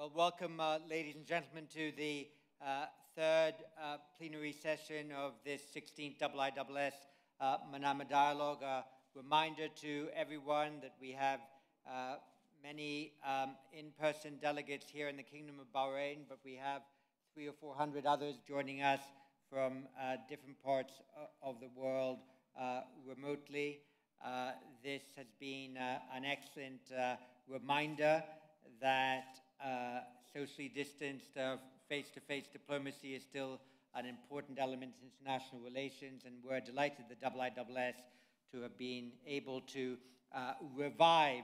Well, welcome, ladies and gentlemen, to the third plenary session of this 16th IISS Manama Dialogue. A reminder to everyone that we have many in-person delegates here in the Kingdom of Bahrain, but we have 300 or 400 others joining us from different parts of the world remotely. This has been an excellent reminder that socially distanced face-to-face diplomacy is still an important element in international relations, and we're delighted that IISS to have been able to revive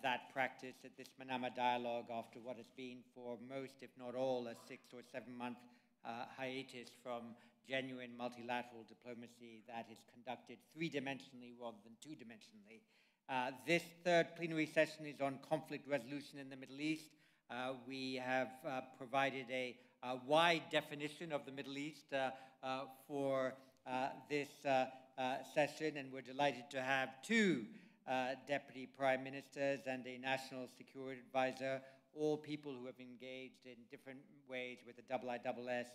that practice at this Manama Dialogue after what has been for most, if not all, a 6 or 7 month hiatus from genuine multilateral diplomacy that is conducted three-dimensionally rather than two-dimensionally. This third plenary session is on conflict resolution in the Middle East. We have provided a wide definition of the Middle East for this session, and we're delighted to have two deputy prime ministers and a national security advisor, all people who have engaged in different ways with the IISS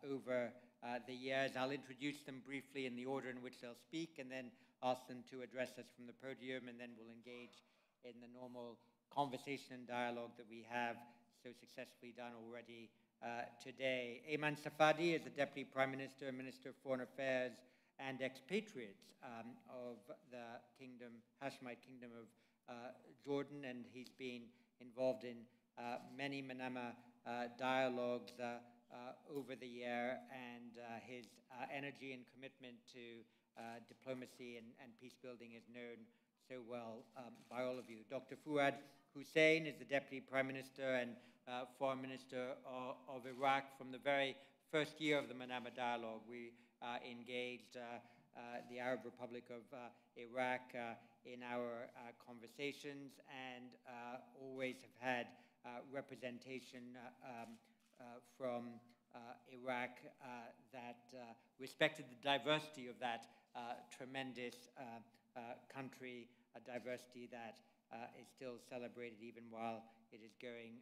over the years. I'll introduce them briefly in the order in which they'll speak, and then ask them to address us from the podium, and then we'll engage in the normal conversation and dialogue that we have so successfully done already today. Aman Safadi is the Deputy Prime Minister, Minister of Foreign Affairs and Expatriates of the Hashemite Kingdom of Jordan, and he's been involved in many Manama dialogues over the year, and his energy and commitment to diplomacy and peace building is known so well by all of you. Dr. Fouad Hussain is the Deputy Prime Minister and Foreign Minister of Iraq. From the very first year of the Manama Dialogue, we engaged the Arab Republic of Iraq in our conversations, and always have had representation from Iraq that respected the diversity of that tremendous country, a diversity that is still celebrated even while it is going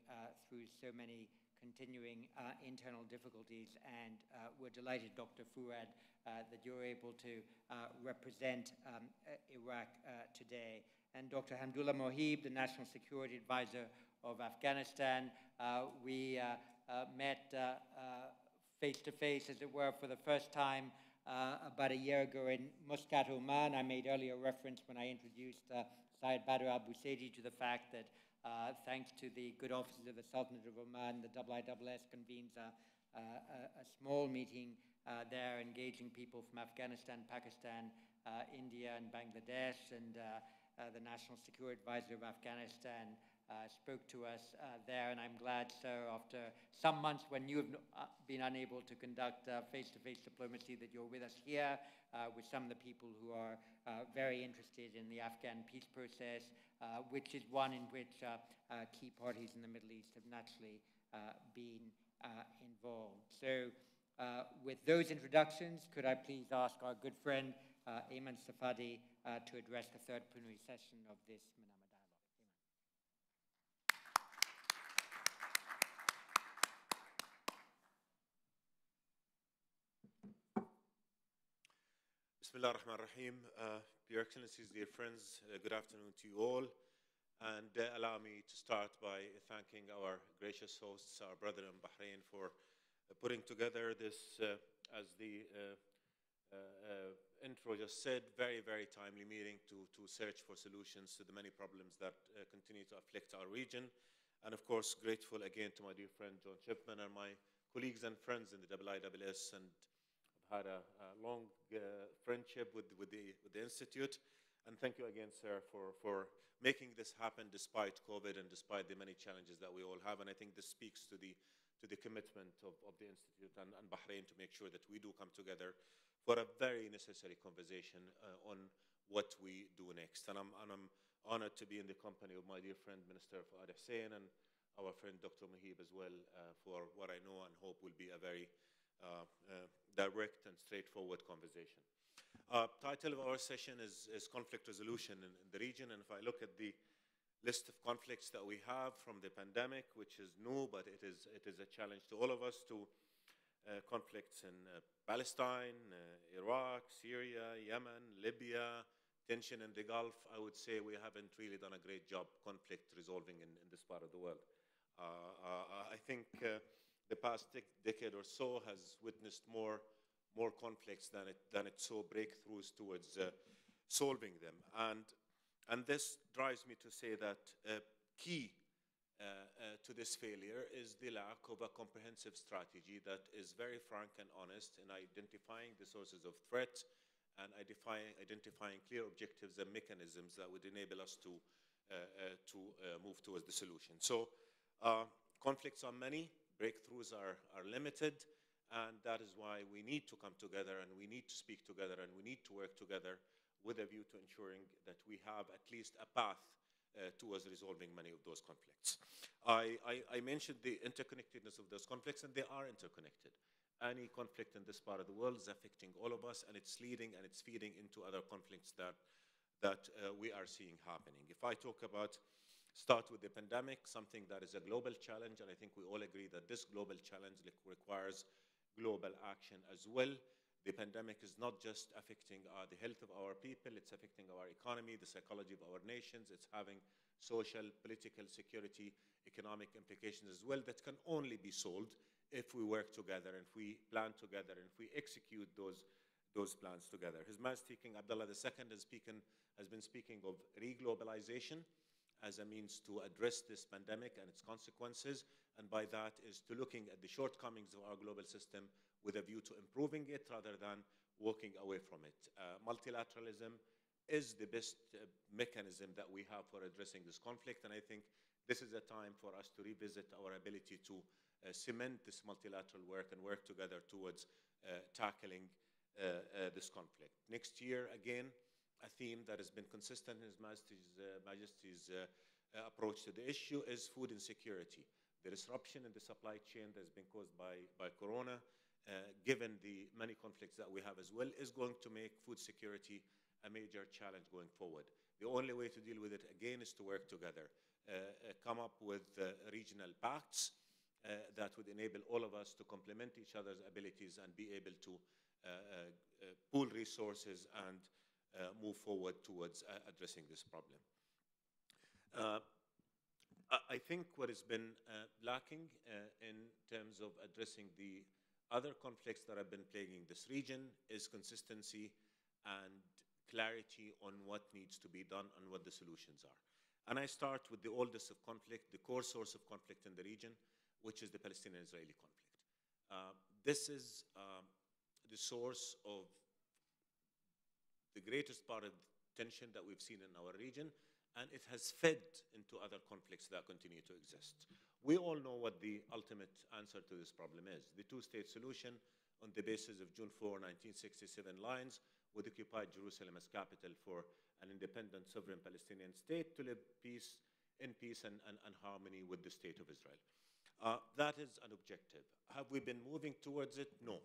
through so many continuing internal difficulties. And we're delighted, Dr. Fouad, that you're able to represent Iraq today. And Dr. Hamdullah Mohib, the National Security Advisor of Afghanistan. We met face-to-face, as it were, for the first time about a year ago in Muscat, Oman. I made earlier reference when I introduced Syed Badr al-Busaidi to the fact that thanks to the good offices of the Sultanate of Oman, the IISS convenes a small meeting there, engaging people from Afghanistan, Pakistan, India, and Bangladesh, and the National Security Advisor of Afghanistan spoke to us there, and I'm glad, sir, after some months when you have been unable to conduct face-to-face diplomacy, that you're with us here with some of the people who are very interested in the Afghan peace process, which is one in which key parties in the Middle East have naturally been involved. So with those introductions, could I please ask our good friend Aman Safadi to address the third plenary session of this Manama Dialogue. Bismillah ar-Rahman ar-Rahim. Your Excellencies, dear friends, good afternoon to you all. And allow me to start by thanking our gracious hosts, our brother in Bahrain, for putting together this, as the intro just said, very, very timely meeting to search for solutions to the many problems that continue to afflict our region. And of course, grateful again to my dear friend John Shipman and my colleagues and friends in the IISS, and I've had a long friendship with the Institute. And thank you again, sir, for making this happen despite COVID and despite the many challenges that we all have. And I think this speaks to the commitment of the Institute and Bahrain to make sure that we do come together for a very necessary conversation on what we do next. And I'm honored to be in the company of my dear friend, Minister Fouad Hussain, and our friend Dr. Mohib as well, for what I know and hope will be a very direct and straightforward conversation. Title of our session is Conflict Resolution in the Region, and if I look at the list of conflicts that we have from the pandemic, which is new, but it is a challenge to all of us, to conflicts in Palestine, Iraq, Syria, Yemen, Libya, tension in the Gulf. I would say we haven't really done a great job conflict resolving in this part of the world. I think the past decade or so has witnessed more conflicts than it saw breakthroughs towards solving them. And this drives me to say that key to this failure is the lack of a comprehensive strategy that is very frank and honest in identifying the sources of threat and identifying clear objectives and mechanisms that would enable us to move towards the solution. So conflicts are many, breakthroughs are limited, and that is why we need to come together and we need to speak together and we need to work together with a view to ensuring that we have at least a path towards resolving many of those conflicts. I mentioned the interconnectedness of those conflicts, and they are interconnected. Any conflict in this part of the world is affecting all of us, and it's leading and it's feeding into other conflicts that we are seeing happening. If I start with the pandemic, something that is a global challenge, and I think we all agree that this global challenge requires global action as well. The pandemic is not just affecting the health of our people, it's affecting our economy, the psychology of our nations. It's having social, political, security, economic implications as well that can only be solved if we work together, if we plan together, and if we execute those plans together. His Majesty King Abdullah II has been speaking of reglobalization as a means to address this pandemic and its consequences, and by that is to looking at the shortcomings of our global system with a view to improving it rather than walking away from it. Multilateralism is the best mechanism that we have for addressing this conflict, and I think this is a time for us to revisit our ability to cement this multilateral work and work together towards tackling this conflict. Next year, again, a theme that has been consistent in His Majesty's approach to the issue is food insecurity. The disruption in the supply chain that has been caused by Corona, given the many conflicts that we have as well, is going to make food security a major challenge going forward. The only way to deal with it, again, is to work together, come up with regional pacts that would enable all of us to complement each other's abilities and be able to pool resources and move forward towards addressing this problem. I think what has been lacking in terms of addressing the other conflicts that have been plaguing this region is consistency and clarity on what needs to be done and what the solutions are. And I start with the oldest of conflict, the core source of conflict in the region, which is the Palestinian-Israeli conflict. This is the source of the greatest part of tension that we've seen in our region, and it has fed into other conflicts that continue to exist. We all know what the ultimate answer to this problem is. The two-state solution on the basis of June 4, 1967 lines would occupy Jerusalem as capital for an independent sovereign Palestinian state to live in peace and harmony with the state of Israel. That is an objective. Have we been moving towards it? No.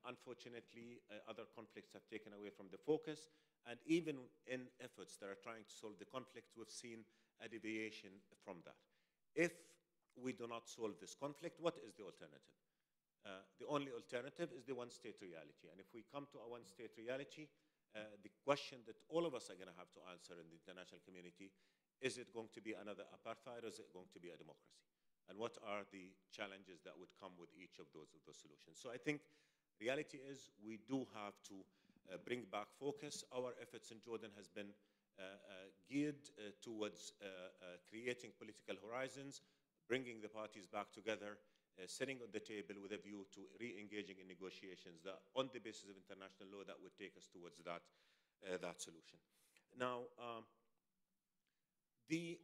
Unfortunately, other conflicts have taken away from the focus, and even in efforts that are trying to solve the conflict, we've seen a deviation from that. If we do not solve this conflict, what is the alternative? The only alternative is the one-state reality. And if we come to a one-state reality, the question that all of us are going to have to answer in the international community, is it going to be another apartheid or is it going to be a democracy? And what are the challenges that would come with each of those solutions? So I think reality is we do have to bring back focus. Our efforts in Jordan has been geared towards creating political horizons, bringing the parties back together, sitting at the table with a view to re-engaging in negotiations that, on the basis of international law, that would take us towards that solution. Now, the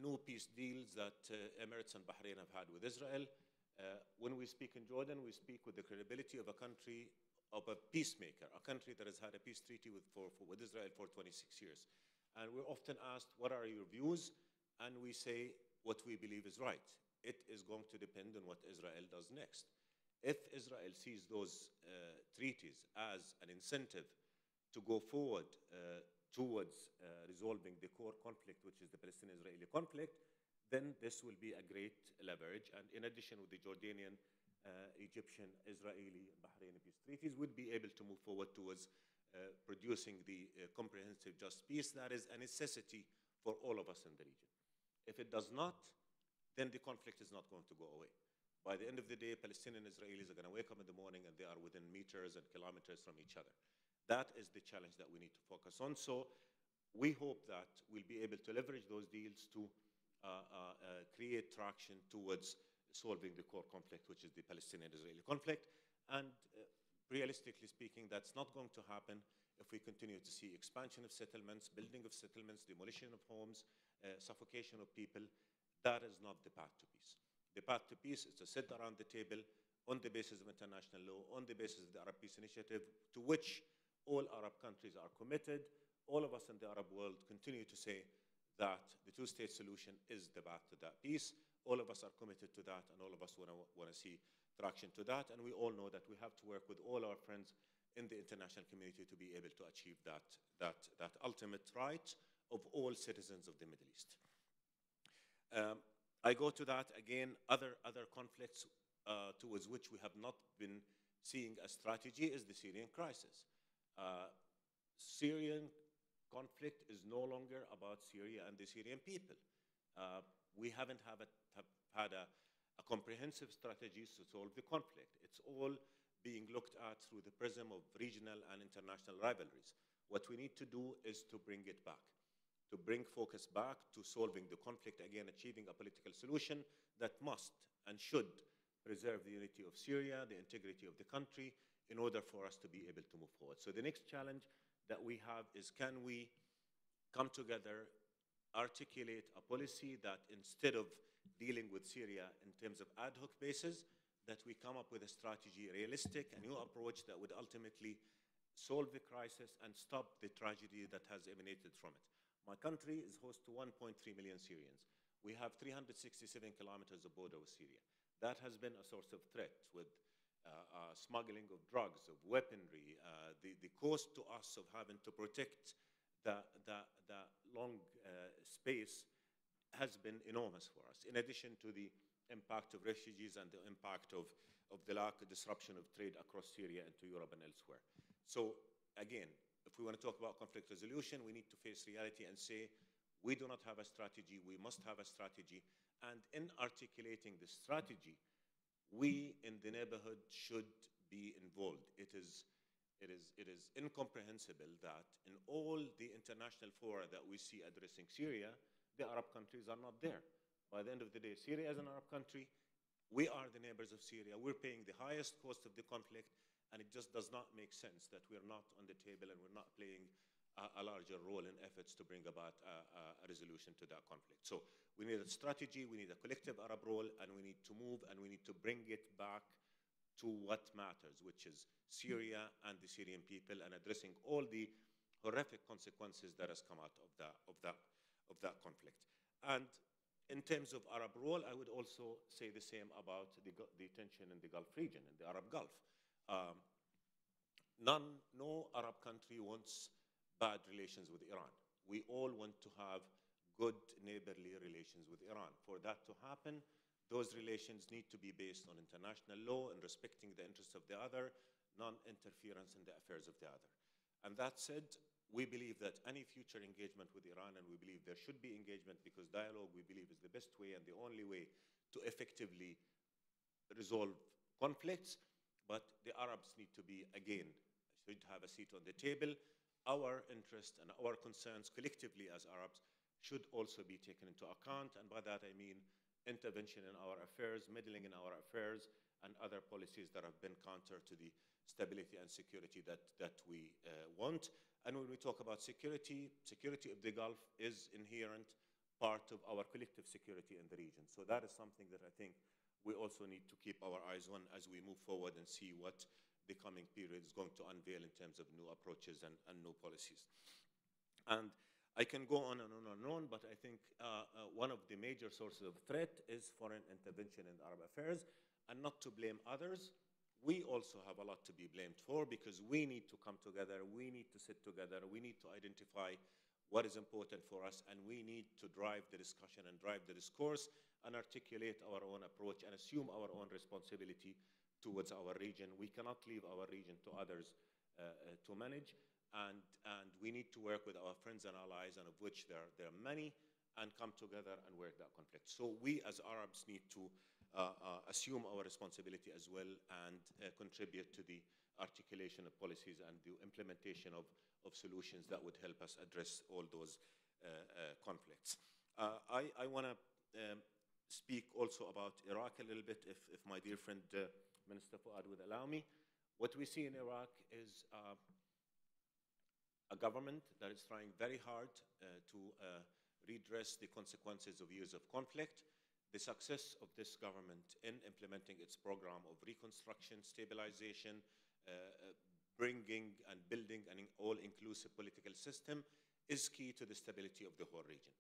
new peace deals that Emirates and Bahrain have had with Israel, when we speak in Jordan, we speak with the credibility of a country, of a peacemaker, a country that has had a peace treaty with Israel for 26 years. And we're often asked, what are your views? And we say what we believe is right. It is going to depend on what Israel does next. If Israel sees those treaties as an incentive to go forward towards resolving the core conflict, which is the Palestinian-Israeli conflict, then this will be a great leverage. And in addition, with the Jordanian, Egyptian, Israeli, and Bahraini peace treaties, we'll be able to move forward towards producing the comprehensive just peace that is a necessity for all of us in the region. If it does not, then the conflict is not going to go away. By the end of the day, Palestinian Israelis are going to wake up in the morning and they are within meters and kilometers from each other. That is the challenge that we need to focus on. So we hope that we'll be able to leverage those deals to create traction towards solving the core conflict, which is the Palestinian-Israeli conflict. And realistically speaking, that's not going to happen if we continue to see expansion of settlements, building of settlements, demolition of homes, suffocation of people. That is not the path to peace. The path to peace is to sit around the table on the basis of international law, on the basis of the Arab Peace Initiative, to which all Arab countries are committed. All of us in the Arab world continue to say that the two-state solution is the path to that peace. All of us are committed to that, and all of us want to see traction to that. And we all know that we have to work with all our friends in the international community to be able to achieve that ultimate right of all citizens of the Middle East. I go to that again, other conflicts towards which we have not been seeing a strategy is the Syrian crisis. Syrian conflict is no longer about Syria and the Syrian people. We haven't had a comprehensive strategy to solve the conflict. It's all being looked at through the prism of regional and international rivalries. What we need to do is to bring it back, to bring focus back to solving the conflict, again, achieving a political solution that must and should preserve the unity of Syria, the integrity of the country, in order for us to be able to move forward. So the next challenge that we have is, can we come together, articulate a policy that instead of dealing with Syria in terms of ad hoc basis, that we come up with a strategy, realistic, a new approach that would ultimately solve the crisis and stop the tragedy that has emanated from it. My country is host to 1.3 million Syrians. We have 367 kilometers of border with Syria. That has been a source of threat with smuggling of drugs, of weaponry, the cost to us of having to protect the long space has been enormous for us, in addition to the impact of refugees and the impact of the lack of disruption of trade across Syria into Europe and elsewhere. So again, if we want to talk about conflict resolution, we need to face reality and say, we do not have a strategy, we must have a strategy. And in articulating the strategy, we in the neighborhood should be involved. It is incomprehensible that in all the international fora that we see addressing Syria, the Arab countries are not there. By the end of the day, Syria is an Arab country. We are the neighbors of Syria. We're paying the highest cost of the conflict, and it just does not make sense that we're not on the table and we're not playing a larger role in efforts to bring about a resolution to that conflict. So we need a strategy, we need a collective Arab role, and we need to move and we need to bring it back to what matters, which is Syria and the Syrian people, and addressing all the horrific consequences that has come out of that conflict. And in terms of Arab role, I would also say the same about the tension in the Gulf region, in the Arab Gulf. No Arab country wants bad relations with Iran. We all want to have good neighborly relations with Iran. For that to happen, those relations need to be based on international law and respecting the interests of the other, non-interference in the affairs of the other. And that said, we believe that any future engagement with Iran, and we believe there should be engagement because dialogue, we believe, is the best way and the only way to effectively resolve conflicts. But the Arabs need to be, again, should have a seat on the table. Our interests and our concerns collectively as Arabs should also be taken into account. And by that I mean intervention in our affairs, meddling in our affairs, and other policies that have been counter to the stability and security that we want. And when we talk about security, security of the Gulf is inherent part of our collective security in the region. So that is something that I think we also need to keep our eyes on as we move forward and see what the coming period is going to unveil in terms of new approaches and new policies. And I can go on and on and on, but I think one of the major sources of threat is foreign intervention in Arab affairs, and not to blame others. we also have a lot to be blamed for, because we need to come together, we need to sit together, we need to identify what is important for us, and we need to drive the discussion and drive the discourse and articulate our own approach and assume our own responsibility towards our region. We cannot leave our region to others to manage, and we need to work with our friends and allies, and of which there are many, and come together and work that conflict. So we as Arabs need to assume our responsibility as well, and contribute to the articulation of policies and the implementation of solutions that would help us address all those conflicts. I want to speak also about Iraq a little bit, if my dear friend Minister Fouad would allow me. What we see in Iraq is a government that is trying very hard to redress the consequences of years of conflict. The success of this government in implementing its program of reconstruction, stabilization, bringing and building an all-inclusive political system is key to the stability of the whole region.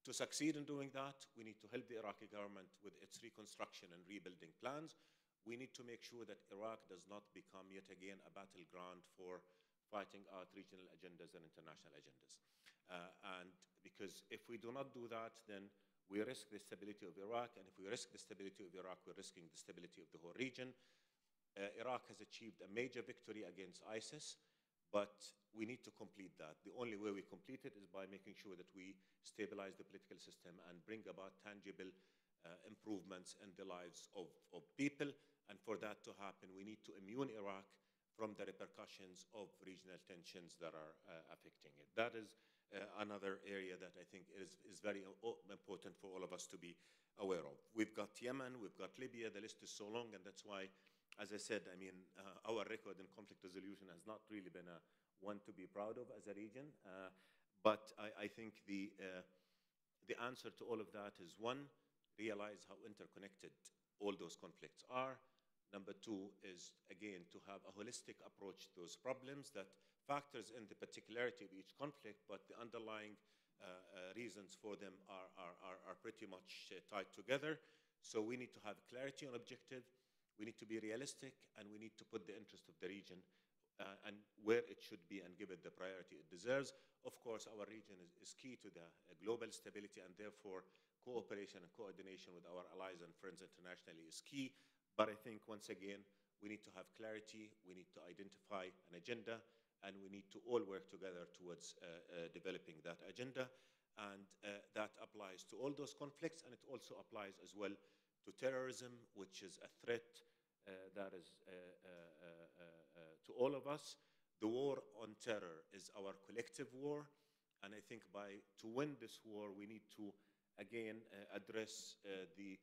To succeed in doing that, we need to help the Iraqi government with its reconstruction and rebuilding plans. We need to make sure that Iraq does not become yet again a battleground for fighting out regional agendas and international agendas. And because if we do not do that, then we risk the stability of Iraq, and if we risk the stability of Iraq, we're risking the stability of the whole region. Iraq has achieved a major victory against ISIS, but we need to complete that. The only way we complete it is by making sure that we stabilize the political system and bring about tangible improvements in the lives of people. And for that to happen, we need to immune Iraq from the repercussions of regional tensions that are affecting it. That is another area that I think is very important for all of us to be aware of. We've got Yemen, we've got Libya, the list is so long, and that's why, as I said, I mean, our record in conflict resolution has not really been one to be proud of as a region. But I think the answer to all of that is, one, realize how interconnected all those conflicts are. Number two is, again, to have a holistic approach to those problems that factors in the particularity of each conflict, but the underlying reasons for them are pretty much tied together. So we need to have clarity on objective, we need to be realistic, and we need to put the interest of the region and where it should be and give it the priority it deserves. Of course, our region is key to the global stability, and therefore cooperation and coordination with our allies and friends internationally is key. But I think, once again, we need to have clarity, we need to identify an agenda, and we need to all work together towards developing that agenda. And that applies to all those conflicts, and it also applies as well to terrorism, which is a threat that is to all of us. The war on terror is our collective war, and I think to win this war, we need to, again, address the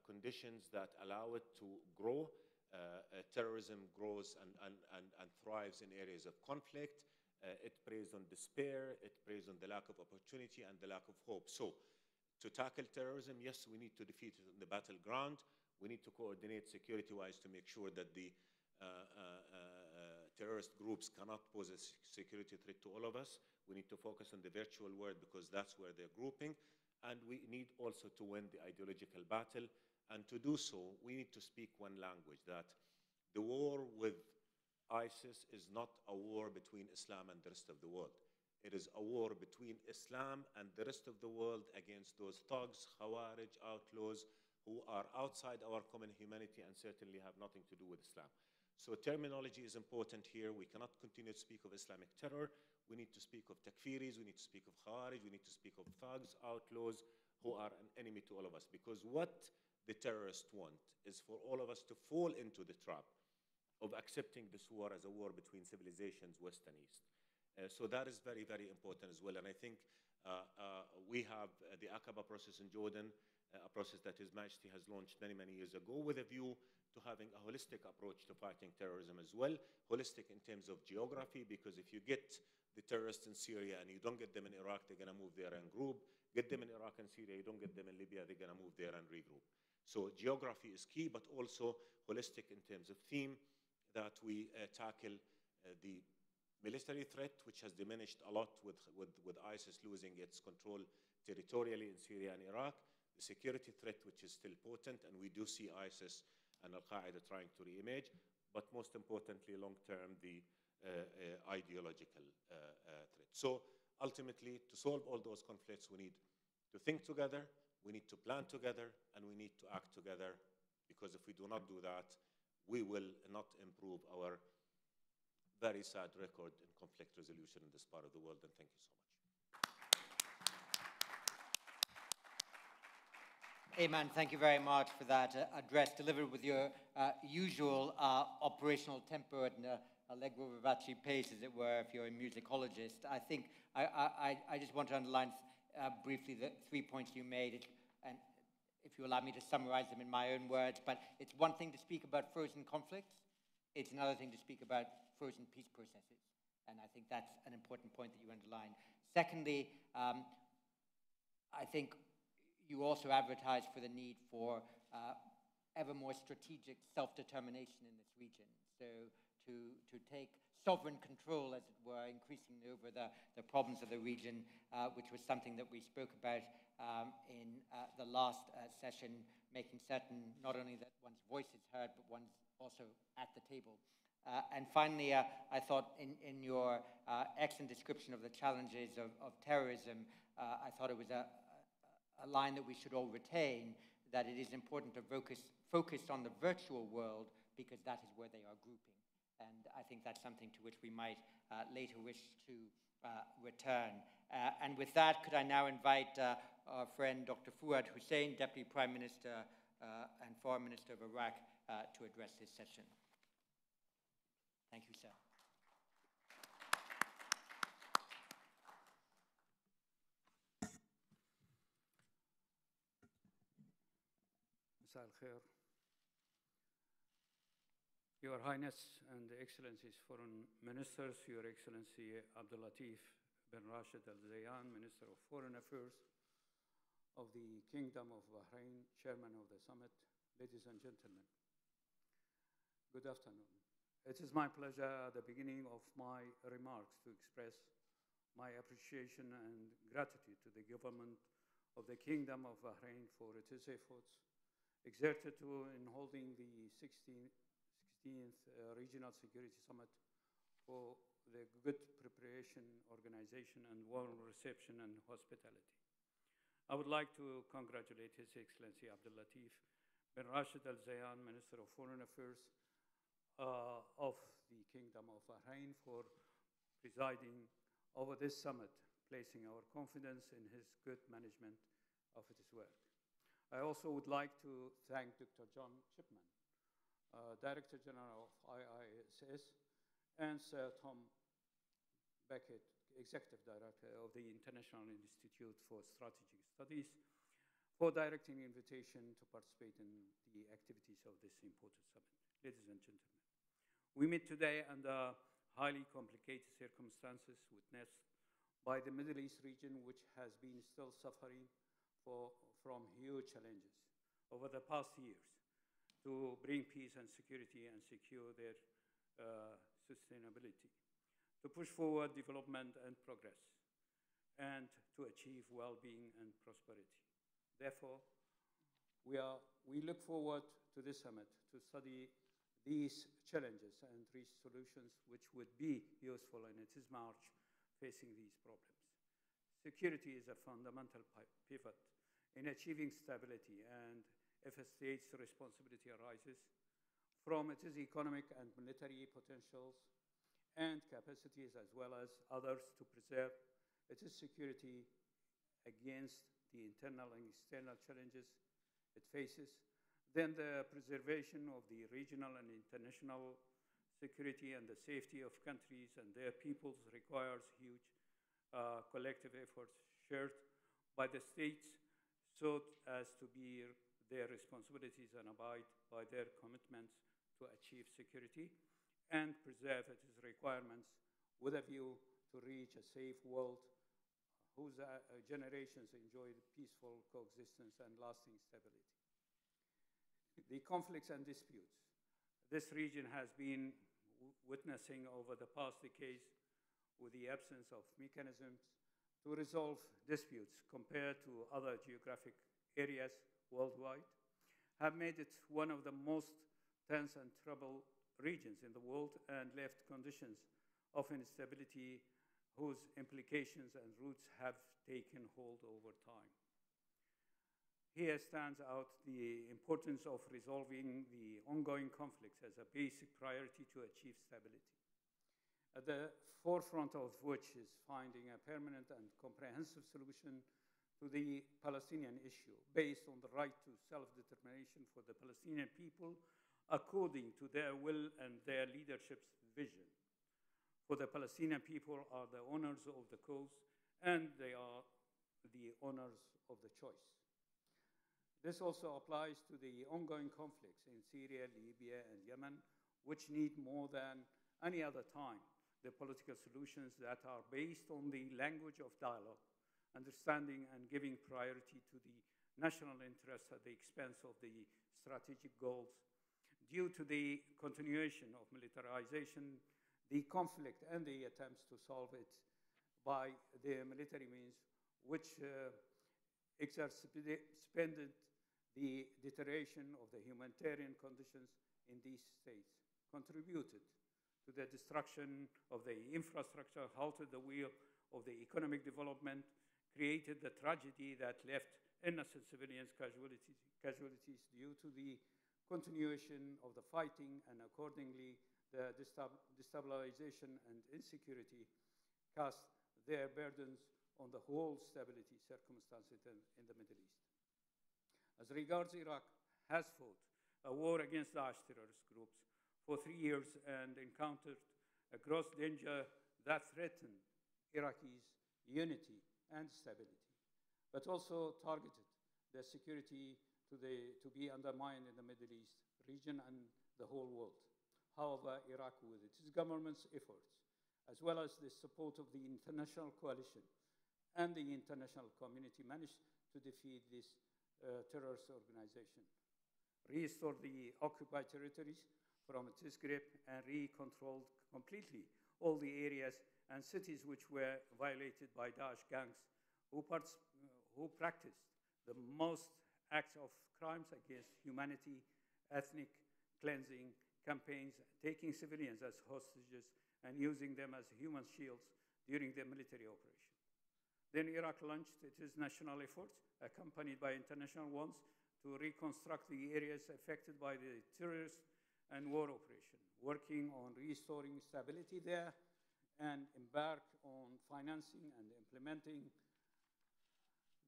conditions that allow it to grow. Terrorism grows and thrives in areas of conflict. It preys on despair, it preys on the lack of opportunity and the lack of hope. So, to tackle terrorism, yes, we need to defeat it on the battleground. We need to coordinate security-wise to make sure that the terrorist groups cannot pose a security threat to all of us. We need to focus on the virtual world because that's where they're grouping. And we need also to win the ideological battle. And to do so, we need to speak one language, that the war with ISIS is not a war between Islam and the rest of the world. It is a war between Islam and the rest of the world against those thugs, Khawarij, outlaws, who are outside our common humanity and certainly have nothing to do with Islam. So terminology is important here. We cannot continue to speak of Islamic terror. We need to speak of takfiris, we need to speak of Khawarij, we need to speak of thugs, outlaws, who are an enemy to all of us. Because what the terrorists want is for all of us to fall into the trap of accepting this war as a war between civilizations, West and East. So that is very, very important as well. And I think we have the Aqaba process in Jordan, a process that His Majesty has launched many, many years ago with a view to having a holistic approach to fighting terrorism as well. Holistic in terms of geography, because if you get the terrorists in Syria and you don't get them in Iraq, they're going to move there and group. Get them in Iraq and Syria, you don't get them in Libya, they're going to move there and regroup. So geography is key, but also holistic in terms of theme, that we tackle the military threat, which has diminished a lot with ISIS losing its control territorially in Syria and Iraq. The security threat, which is still potent, and we do see ISIS and Al-Qaeda trying to re-image, but most importantly, long-term, the ideological threat. So ultimately, to solve all those conflicts, we need to think together, we need to plan together, and we need to act together, because if we do not do that, we will not improve our very sad record in conflict resolution in this part of the world. And thank you so much. Ayman, thank you very much for that address, delivered with your usual operational tempo and allegro vivace pace, as it were, if you're a musicologist. I think I just want to underline briefly the 3 points you made, and if you allow me to summarize them in my own words. But it's one thing to speak about frozen conflicts. It's another thing to speak about frozen peace processes. And I think that's an important point that you underlined. Secondly, I think you also advertise for the need for ever more strategic self-determination in this region. So to take sovereign control, as it were, increasingly over the problems of the region, which was something that we spoke about in the last session, making certain not only that one's voice is heard, but one's also at the table. And finally, I thought in your excellent description of the challenges of terrorism, I thought it was a line that we should all retain, that it is important to focus on the virtual world, because that is where they are grouping. And I think that's something to which we might later wish to return. And with that, could I now invite our friend Dr. Fouad Hussain, Deputy Prime Minister and Foreign Minister of Iraq, to address this session. Thank you, sir. Masal khair. Your Highness and Excellencies, Foreign Ministers, Your Excellency Abdul Latif bin Rashid Al Zayyan, Minister of Foreign Affairs of the Kingdom of Bahrain, Chairman of the Summit, ladies and gentlemen, good afternoon. It is my pleasure at the beginning of my remarks to express my appreciation and gratitude to the government of the Kingdom of Bahrain for its efforts exerted in holding the 16th Regional Security Summit for the good preparation, organization, and warm reception and hospitality. I would like to congratulate His Excellency Abdul Latif bin Rashid Al Zayyan, Minister of Foreign Affairs of the Kingdom of Bahrain, for presiding over this summit, placing our confidence in his good management of his work. I also would like to thank Dr. John Chipman, Director General of IISS, and Sir Tom Beckett, Executive Director of the International Institute for Strategic Studies, for directing the invitation to participate in the activities of this important summit. Ladies and gentlemen, we meet today under highly complicated circumstances witnessed by the Middle East region, which has been still suffering from huge challenges over the past years to bring peace and security and secure their sustainability, to push forward development and progress, and to achieve well-being and prosperity. Therefore, we look forward to this summit to study these challenges and reach solutions which would be useful in its march facing these problems. Security is a fundamental pivot in achieving stability, and if a state's responsibility arises from its economic and military potentials and capacities, as well as others, to preserve its security against the internal and external challenges it faces, then the preservation of the regional and international security and the safety of countries and their peoples requires huge collective efforts shared by the states, so as to bear their responsibilities and abide by their commitments to achieve security and preserve its requirements with a view to reach a safe world whose generations enjoy peaceful coexistence and lasting stability. The conflicts and disputes this region has been witnessing over the past decades, with the absence of mechanisms to resolve disputes compared to other geographic areas worldwide, have made it one of the most tense and troubled regions in the world and left conditions of instability whose implications and roots have taken hold over time. Here stands out the importance of resolving the ongoing conflicts as a basic priority to achieve stability, at the forefront of which is finding a permanent and comprehensive solution to the Palestinian issue based on the right to self-determination for the Palestinian people according to their will and their leadership's vision. For the Palestinian people are the owners of the cause, and they are the owners of the choice. This also applies to the ongoing conflicts in Syria, Libya, and Yemen, which need more than any other time the political solutions that are based on the language of dialogue, understanding, and giving priority to the national interests at the expense of the strategic goals. Due to the continuation of militarization, the conflict and the attempts to solve it by the military means, which exacerbated the deterioration of the humanitarian conditions in these states, contributed to the destruction of the infrastructure, halted the wheel of the economic development, created the tragedy that left innocent civilians casualties due to the continuation of the fighting, and accordingly the destabilization and insecurity cast their burdens on the whole stability circumstances in the Middle East. As regards Iraq, has fought a war against Daesh terrorist groups for 3 years and encountered a gross danger that threatened Iraqis' unity and stability, but also targeted their security to be undermined in the Middle East region and the whole world. However, Iraq, with its government's efforts, as well as the support of the international coalition and the international community, managed to defeat this terrorist organization, restore the occupied territories from its grip, and re-controlled completely all the areas and cities which were violated by Daesh gangs who practiced the most acts of crimes against humanity, ethnic cleansing campaigns, taking civilians as hostages and using them as human shields during their military operation. Then Iraq launched its national efforts, accompanied by international ones, to reconstruct the areas affected by the terrorist and war operation, working on restoring stability there and embarked on financing and implementing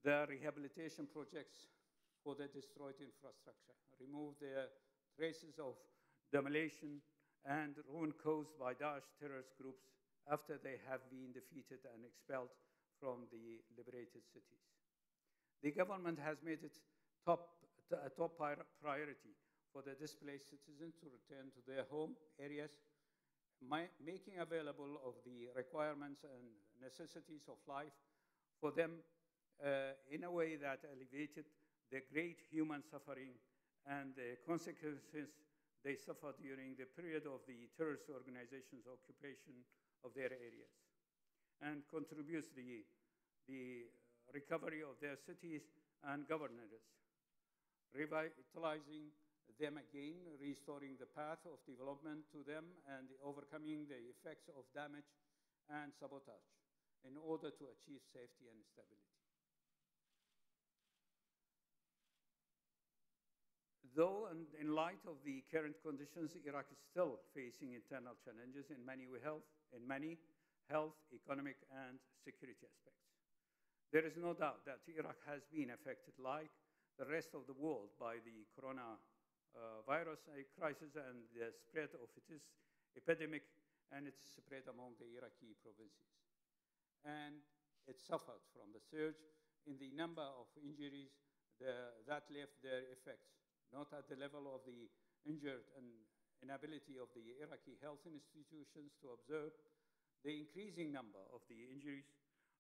the rehabilitation projects for the destroyed infrastructure, remove the traces of demolition and ruin caused by Daesh terrorist groups after they have been defeated and expelled from the liberated cities. The government has made it a top priority for the displaced citizens to return to their home areas, making available of the requirements and necessities of life for them in a way that alleviated the great human suffering and the consequences they suffered during the period of the terrorist organization's occupation of their areas, and contributes the recovery of their cities and governorates, revitalizing them again, restoring the path of development to them, and overcoming the effects of damage and sabotage in order to achieve safety and stability. Though, in light of the current conditions, Iraq is still facing internal challenges in many health, economic, and security aspects. There is no doubt that Iraq has been affected, like the rest of the world, by the coronavirus crisis and the spread of its epidemic and its spread among the Iraqi provinces. And it suffered from the surge in the number of injuries that left their effects, not at the level of the injured and inability of the Iraqi health institutions to observe the increasing number of the injuries,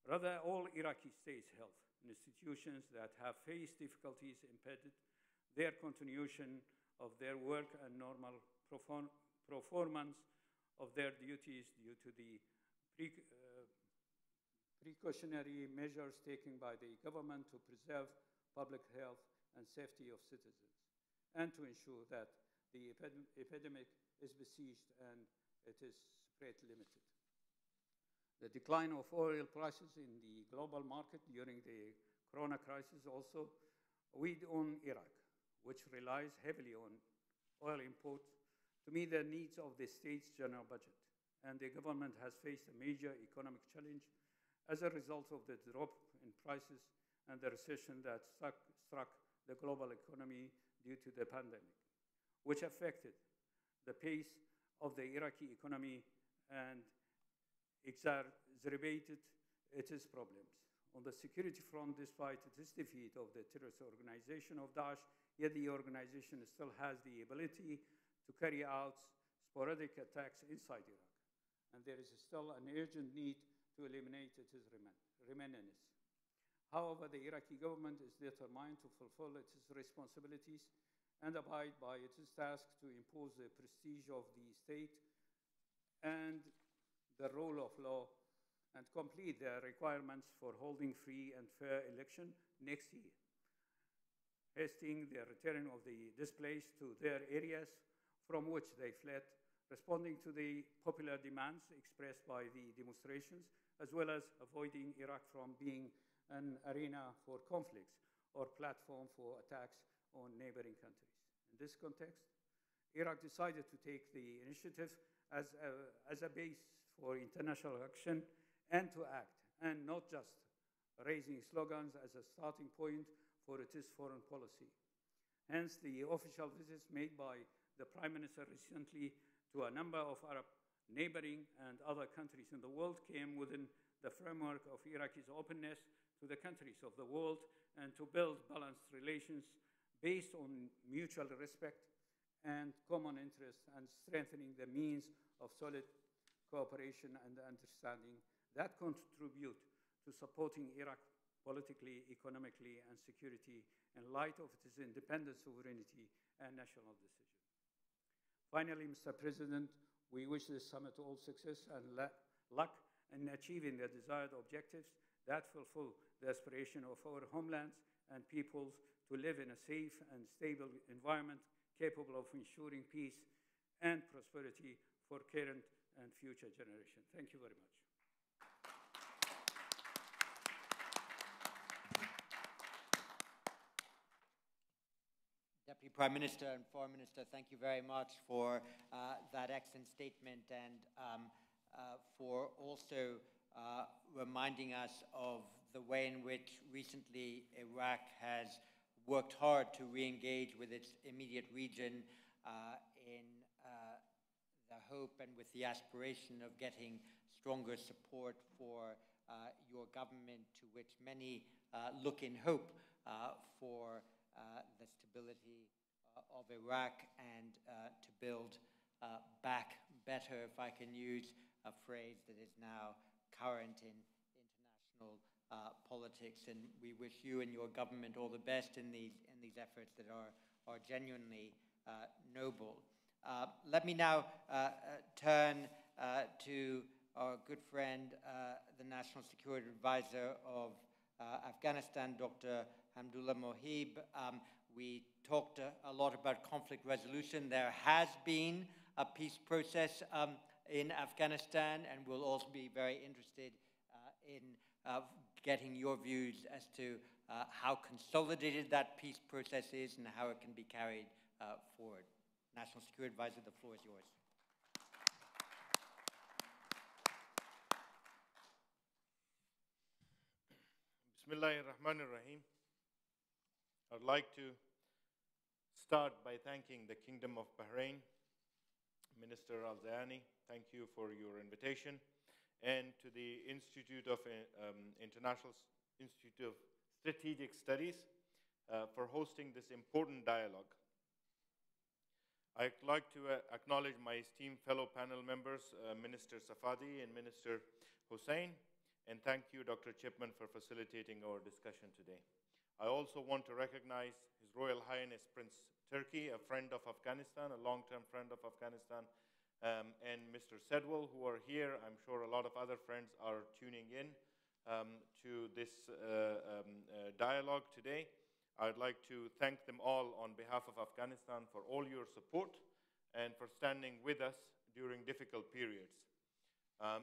rather all Iraqi states' health institutions that have faced difficulties impeded their continuation of their work and normal performance of their duties due to the precautionary measures taken by the government to preserve public health and safety of citizens. and to ensure that the epidemic is besieged and it is spread limited. The decline of oil prices in the global market during the Corona crisis also weighed on Iraq, which relies heavily on oil imports to meet the needs of the state's general budget. And the government has faced a major economic challenge as a result of the drop in prices and the recession that struck the global economy due to the pandemic, which affected the pace of the Iraqi economy and exacerbated its problems. On the security front, despite its defeat of the terrorist organization of Daesh, yet the organization still has the ability to carry out sporadic attacks inside Iraq. And there is still an urgent need to eliminate its remnants. However, the Iraqi government is determined to fulfill its responsibilities and abide by its task to impose the prestige of the state and the rule of law and complete the requirements for holding free and fair election next year, hastening the return of the displaced to their areas from which they fled, responding to the popular demands expressed by the demonstrations, as well as avoiding Iraq from being an arena for conflicts or platform for attacks on neighboring countries. In this context, Iraq decided to take the initiative as a base for international action and to act, and not just raising slogans as a starting point for its foreign policy. Hence, the official visits made by the Prime Minister recently to a number of Arab neighboring and other countries in the world came within the framework of Iraq's openness to the countries of the world and to build balanced relations based on mutual respect and common interests and strengthening the means of solid cooperation and understanding that contribute to supporting Iraq politically, economically, and security in light of its independent sovereignty and national decision. Finally, Mr. President, we wish this summit all success and luck in achieving the desired objectives that fulfill the aspiration of our homelands and peoples to live in a safe and stable environment capable of ensuring peace and prosperity for current and future generations. Thank you very much. Deputy Prime Minister and Foreign Minister, thank you very much for that excellent statement and for also reminding us of the way in which recently Iraq has worked hard to re-engage with its immediate region in the hope and with the aspiration of getting stronger support for your government, to which many look in hope for the stability of Iraq and to build back better, if I can use a phrase that is now current in international politics. And we wish you and your government all the best in these efforts that are genuinely noble. Let me now turn to our good friend, the National Security Advisor of Afghanistan, Dr. Hamdullah Mohib. We talked a lot about conflict resolution. There has been a peace process in Afghanistan, and we'll also be very interested in getting your views as to how consolidated that peace process is and how it can be carried forward. National Security Advisor, the floor is yours. Bismillahirrahmanirrahim. I'd like to start by thanking the Kingdom of Bahrain, Minister Al-Zayani. Thank you for your invitation, and to the Institute of International Institute of Strategic Studies for hosting this important dialogue. I'd like to acknowledge my esteemed fellow panel members, Minister Safadi and Minister Hussain, and thank you, Dr. Chipman, for facilitating our discussion today. I also want to recognize His Royal Highness Prince Turki, a friend of Afghanistan, a long-term friend of Afghanistan, and Mr. Sedwell, who are here. I'm sure a lot of other friends are tuning in to this dialogue today. I'd like to thank them all on behalf of Afghanistan for all your support and for standing with us during difficult periods.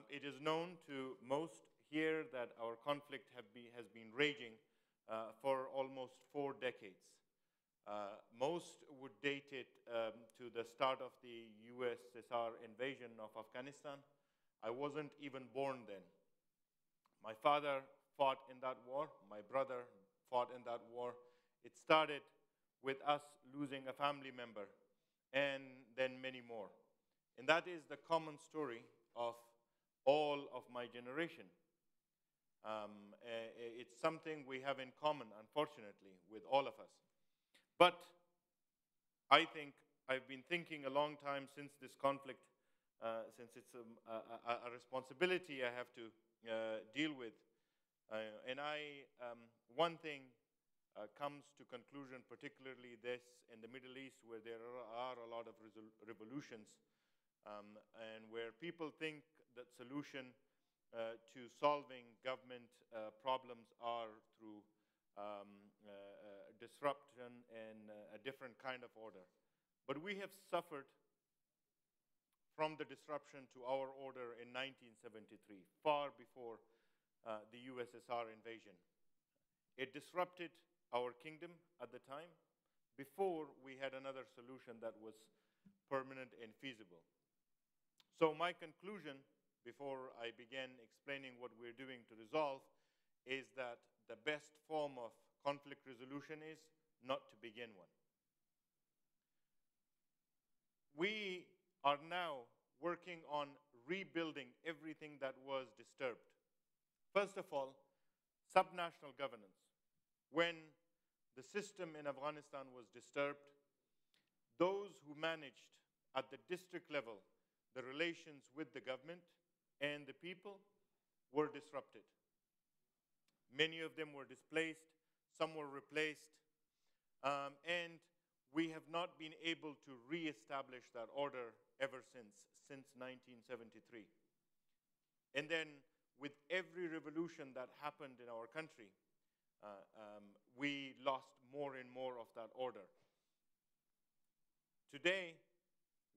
It is known to most here that our conflict has been raging for almost 4 decades. Most would date it to the start of the USSR invasion of Afghanistan. I wasn't even born then. My father fought in that war. My brother fought in that war. It started with us losing a family member and then many more. And that is the common story of all of my generation. It's something we have in common, unfortunately, with all of us. But I think I've been thinking a long time since this conflict, since it's a responsibility I have to deal with. One thing comes to conclusion, particularly this in the Middle East, where there are a lot of revolutions, and where people think that solution to solving government problems are through disruption and a different kind of order. But we have suffered from the disruption to our order in 1973, far before the USSR invasion. It disrupted our kingdom at the time, before we had another solution that was permanent and feasible. So my conclusion, before I begin explaining what we're doing to resolve, is that the best form of conflict resolution is not to begin one. We are now working on rebuilding everything that was disturbed. First of all, subnational governance. When the system in Afghanistan was disturbed, those who managed at the district level the relations with the government and the people were disrupted. Many of them were displaced, some were replaced, and we have not been able to reestablish that order ever since 1973. And then with every revolution that happened in our country, we lost more and more of that order. Today,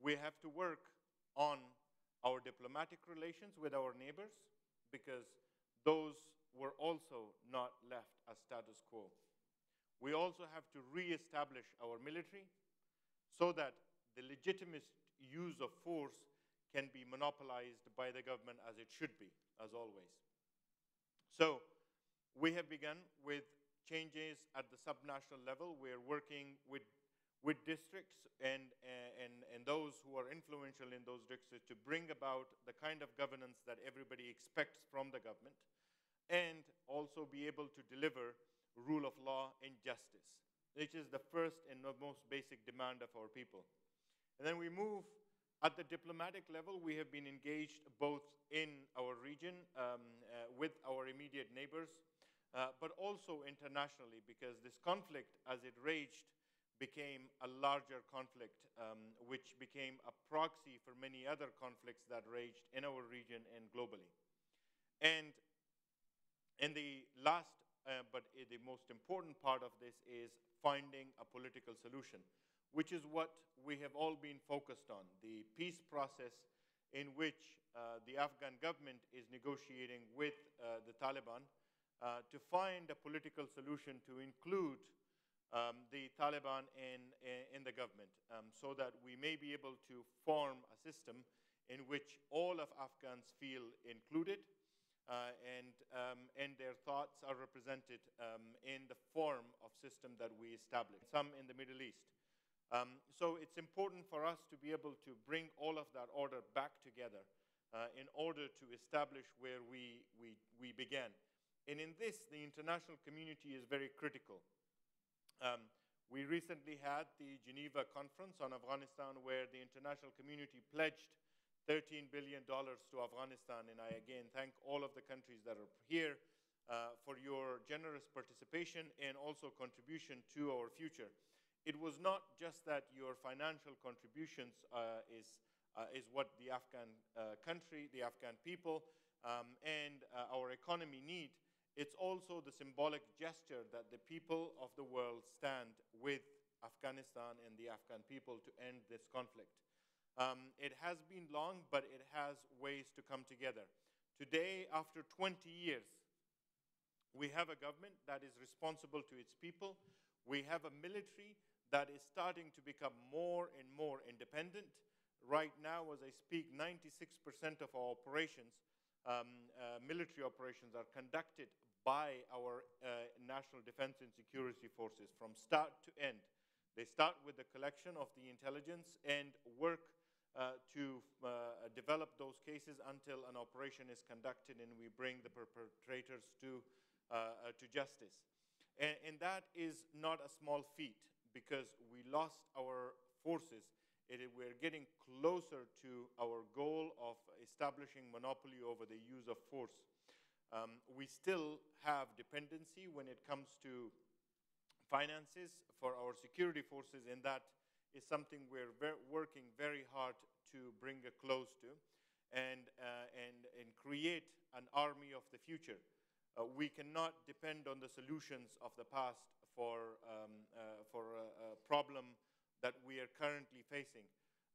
we have to work on our diplomatic relations with our neighbors, because those were also not left as status quo. We also have to reestablish our military so that the legitimate use of force can be monopolized by the government as it should be, as always. So we have begun with changes at the subnational level. We're working with districts and those who are influential in those districts to bring about the kind of governance that everybody expects from the government, and also be able to deliver rule of law and justice, which is the first and the most basic demand of our people. And then we move at the diplomatic level. We have been engaged both in our region with our immediate neighbors, but also internationally, because this conflict, as it raged, became a larger conflict, which became a proxy for many other conflicts that raged in our region and globally. And the last, but the most important part of this is finding a political solution, which is what we have all been focused on, the peace process in which the Afghan government is negotiating with the Taliban to find a political solution to include the Taliban in the government, so that we may be able to form a system in which all of Afghans feel included and their thoughts are represented in the form of system that we establish, some in the Middle East. So it's important for us to be able to bring all of that order back together in order to establish where we began. And in this, the international community is very critical. We recently had the Geneva conference on Afghanistan, where the international community pledged $13 billion to Afghanistan, and I again thank all of the countries that are here for your generous participation and also contribution to our future. It was not just that your financial contributions is what the Afghan country, the Afghan people, and our economy need. it's also the symbolic gesture that the people of the world stand with Afghanistan and the Afghan people to end this conflict. It has been long, but it has ways to come together. Today, after 20 years, we have a government that is responsible to its people. We have a military that is starting to become more and more independent. Right now, as I speak, 96% of our operations, military operations, are conducted by our national defense and security forces from start to end. They start with the collection of the intelligence and work to develop those cases until an operation is conducted and we bring the perpetrators to justice. And that is not a small feat, because we lost our forces. We're getting closer to our goal of establishing monopoly over the use of force. We still have dependency when it comes to finances for our security forces, and that is something we're working very hard to bring a close to and create an army of the future. We cannot depend on the solutions of the past for a problem that we are currently facing.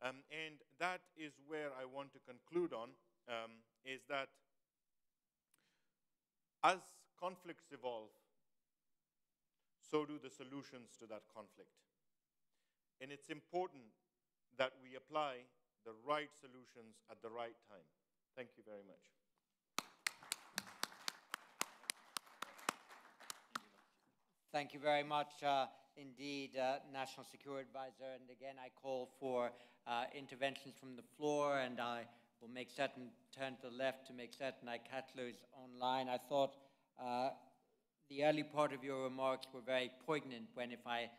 And that is where I want to conclude on, is that as conflicts evolve, so do the solutions to that conflict. And it's important that we apply the right solutions at the right time. Thank you very much. Thank you very much indeed, National Security Advisor. And again, I call for interventions from the floor, and I will make certain, turn to the left to make certain I catch those online. I thought the early part of your remarks were very poignant when, if I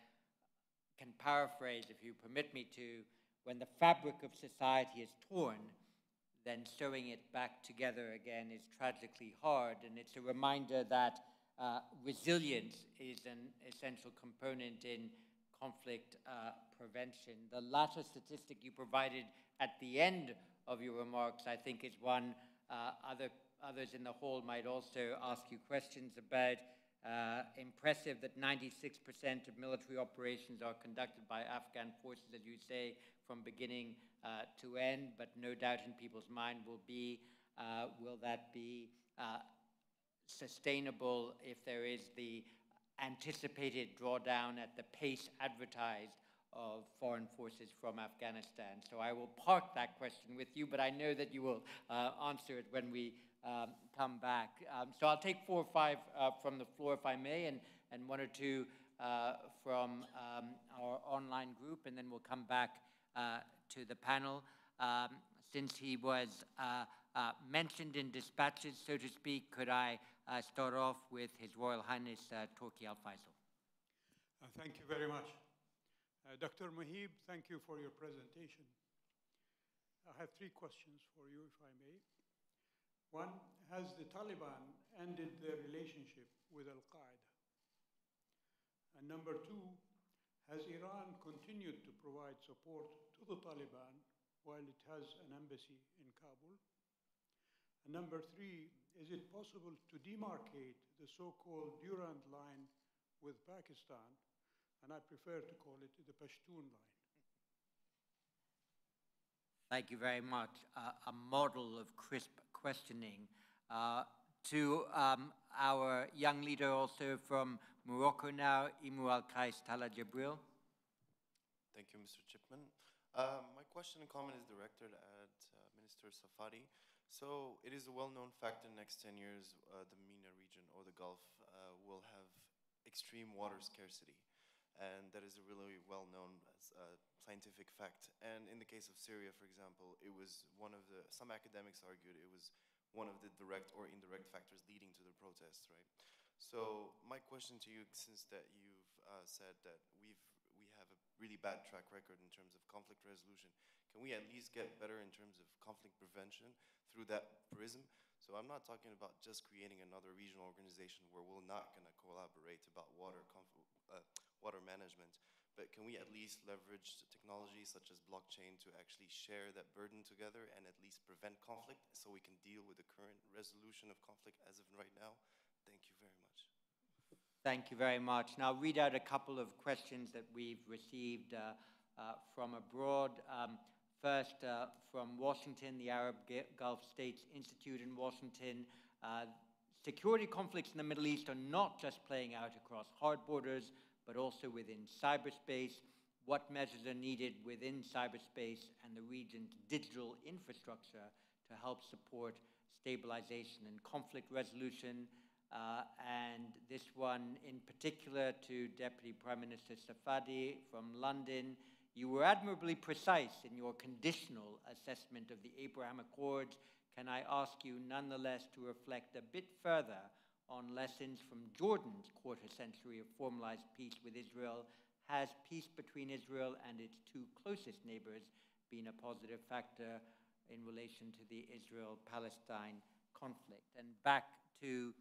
can paraphrase, if you permit me to, when the fabric of society is torn, then sewing it back together again is tragically hard. And it's a reminder that resilience is an essential component in conflict prevention. The latter statistic you provided at the end of your remarks, I think, is one others in the hall might also ask you questions about. Impressive that 96% of military operations are conducted by Afghan forces, as you say, from beginning to end, but no doubt in people's mind will that be sustainable if there is the anticipated drawdown at the pace advertised of foreign forces from Afghanistan. So I will park that question with you, but I know that you will answer it when we come back. So I'll take 4 or 5 from the floor, if I may, and 1 or 2 from our online group, and then we'll come back to the panel. Since he was mentioned in dispatches, so to speak, could I start off with His Royal Highness Turki Al Faisal? Thank you very much. Dr. Mohib, thank you for your presentation. I have 3 questions for you, if I may. 1, has the Taliban ended their relationship with Al-Qaeda? And number 2, has Iran continued to provide support to the Taliban while it has an embassy in Kabul? And number 3, is it possible to demarcate the so-called Durand line with Pakistan? And I prefer to call it the Pashtun line. Thank you very much. A model of crisp questioning. To our young leader also from Morocco now, Imru Al-Qais Tala Jibril. Thank you, Mr. Chipman. My question and comment is directed at Minister Safadi. So it is a well-known fact in the next 10 years, the MENA region or the Gulf will have extreme water scarcity. And that is a really well-known scientific fact. And in the case of Syria, for example, it was one of the, some academics argued it was one of the direct or indirect factors leading to the protests, right? So my question to you, since that you've said that we have a really bad track record in terms of conflict resolution, can we at least get better in terms of conflict prevention through that prism? So I'm not talking about just creating another regional organization where we're not going to collaborate about water management, but can we at least leverage technologies such as blockchain to actually share that burden together and at least prevent conflict so we can deal with the current resolution of conflict as of right now? Thank you Thank you very much. Now, I'll read out a couple of questions that we've received from abroad. First, from Washington, the Arab Gulf States Institute in Washington. Security conflicts in the Middle East are not just playing out across hard borders, but also within cyberspace. What measures are needed within cyberspace and the region's digital infrastructure to help support stabilization and conflict resolution? And this one in particular to Deputy Prime Minister Safadi from London. You were admirably precise in your conditional assessment of the Abraham Accords. Can I ask you nonetheless to reflect a bit further on lessons from Jordan's quarter century of formalized peace with Israel? Has peace between Israel and its two closest neighbors been a positive factor in relation to the Israel-Palestine conflict? And back to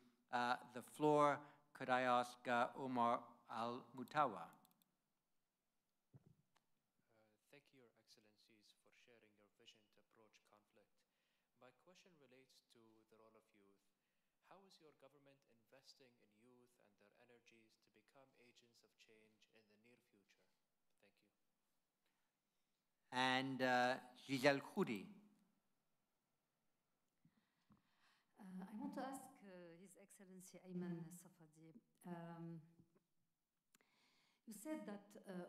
the floor, could I ask Omar Al-Mutawa? Thank you, Your Excellencies, for sharing your vision to approach conflict. My question relates to the role of youth. How is your government investing in youth and their energies to become agents of change in the near future? Thank you. And Giselle Khoudi. I want to ask His Excellency Ayman Safadi. You said that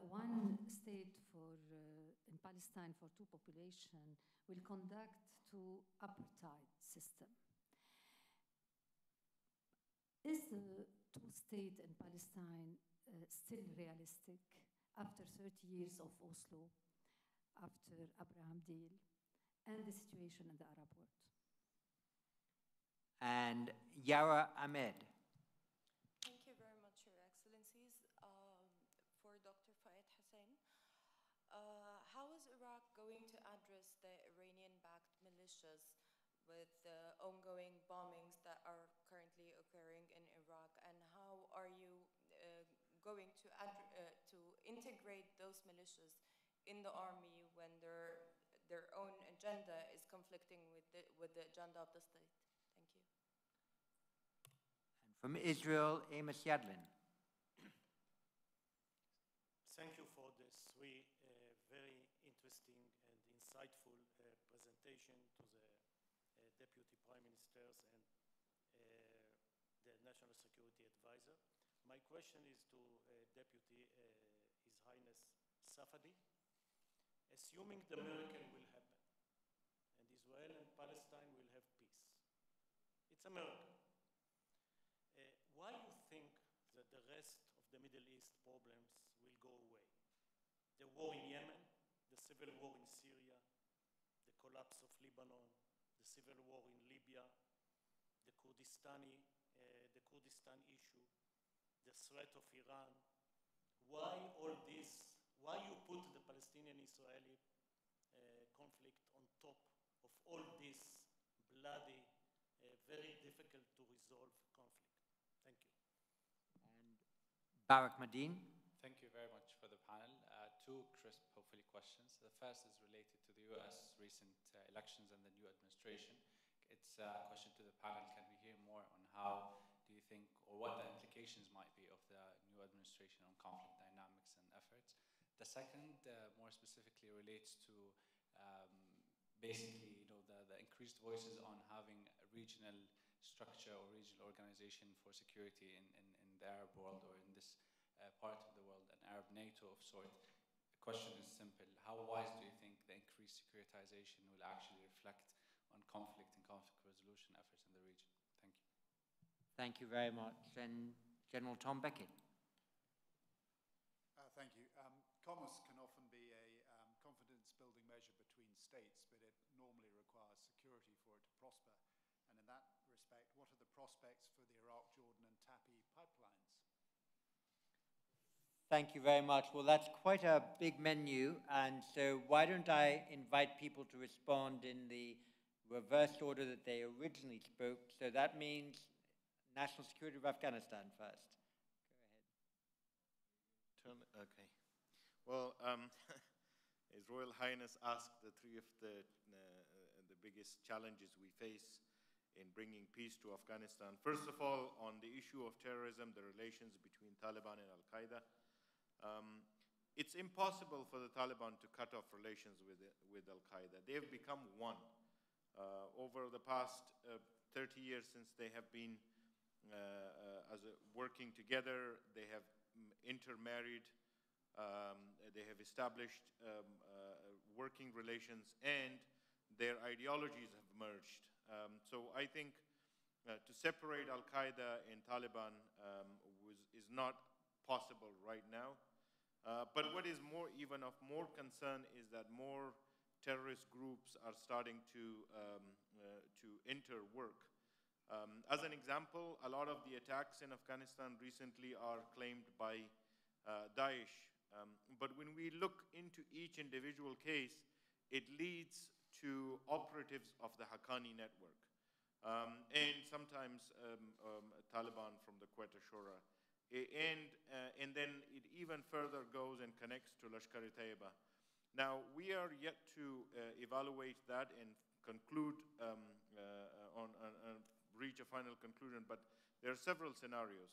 one state in Palestine for two populations will conduct two apartheid system. Is the two-state in Palestine still realistic after 30 years of Oslo, after Abraham deal, and the situation in the Arab world? And Yara Ahmed. Thank you very much, Your Excellencies. For Dr. Fouad Hussain, how is Iraq going to address the Iranian-backed militias with the ongoing bombings that are currently occurring in Iraq, and how are you going to integrate those militias in the army when their own agenda is conflicting with the agenda of the state? Thank you. And from Israel, Amos Yadlin. Thank you for this very interesting and insightful presentation to the Deputy Prime Ministers and the National Security Advisor. My question is to Deputy His Highness Safadi. Assuming the miracle will happen and Israel and Palestine will have peace, it's a miracle. Why do you think that the rest of the Middle East problems will go away? The war in Yemen, the civil war in Syria, the collapse of Lebanon, the civil war in Libya, the Kurdistan issue, the threat of Iran. Why all this? Why you put the Palestinian-Israeli conflict on top of all this bloody, very difficult to resolve conflict? Thank you. And Barak Madin. Thank you very much for the panel. Two crisp, hopefully, questions. The first is related to the U.S. recent elections and the new administration. It's a question to the panel. Can we hear more on how do you think, or what the implications might be of the new administration on conflict dynamics and efforts? The second, more specifically, relates to basically, the increased voices on having a regional structure or regional organization for security in the Arab world or in this part of the world, an Arab NATO of sort. The question is simple. How wise do you think the increased securitization will actually reflect on conflict and conflict resolution efforts in the region? Thank you. Thank you very much. And General Tom Beckett. Thank you. Commerce can often be a confidence-building measure between states, but it normally requires security for it to prosper. And in that respect, what are the prospects for the Iraq, Jordan, and TAPI pipelines? Thank you very much. Well, that's quite a big menu, and so why don't I invite people to respond in the reverse order that they originally spoke. So that means national security of Afghanistan first. Go ahead. Okay. Well, His Royal Highness asked the three of the biggest challenges we face in bringing peace to Afghanistan. First of all, on the issue of terrorism, the relations between Taliban and Al-Qaeda. It's impossible for the Taliban to cut off relations with Al-Qaeda. They have become one. Over the past 30 years since they have been working together, they have intermarried, they have established working relations, and their ideologies have merged. So I think to separate Al-Qaeda and Taliban is not possible right now. But what is even of more concern is that more terrorist groups are starting to enter work. As an example, a lot of the attacks in Afghanistan recently are claimed by Daesh. But when we look into each individual case, it leads to operatives of the Haqqani network. And sometimes Taliban from the Quetta Shura. And then it even further goes and connects to Lashkar-e-Taiba. Now, we are yet to evaluate that and conclude reach a final conclusion, but there are several scenarios.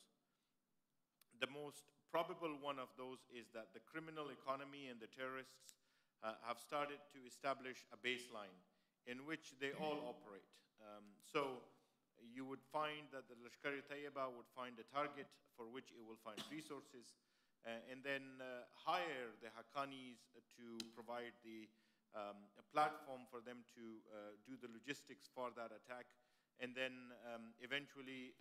The most probable one of those is that the criminal economy and the terrorists have started to establish a baseline in which they all operate. So you would find that the Lashkar-e-Taiba would find a target for which it will find resources, and then hire the Haqqanis to provide a platform for them to do the logistics for that attack, and then eventually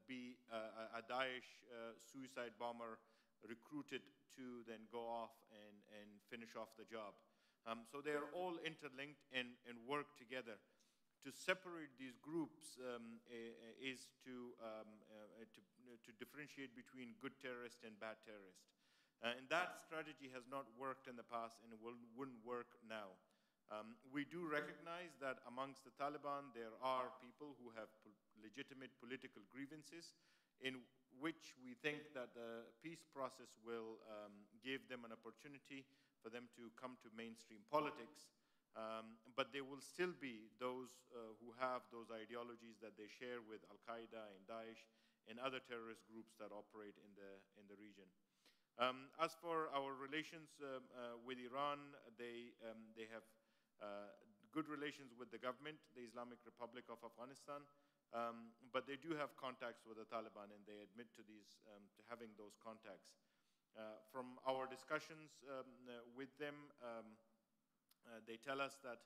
be a Daesh suicide bomber recruited to then go off and finish off the job. So they are all interlinked and work together. To separate these groups is to differentiate between good terrorists and bad terrorists. And that strategy has not worked in the past and wouldn't work now. We do recognize that amongst the Taliban, there are people who have legitimate political grievances in which we think that the peace process will give them an opportunity for them to come to mainstream politics. But there will still be those who have those ideologies that they share with Al-Qaeda and Daesh and other terrorist groups that operate in the region. As for our relations with Iran, they have good relations with the government, the Islamic Republic of Afghanistan, but they do have contacts with the Taliban, and they admit to to having those contacts. From our discussions with them, they tell us that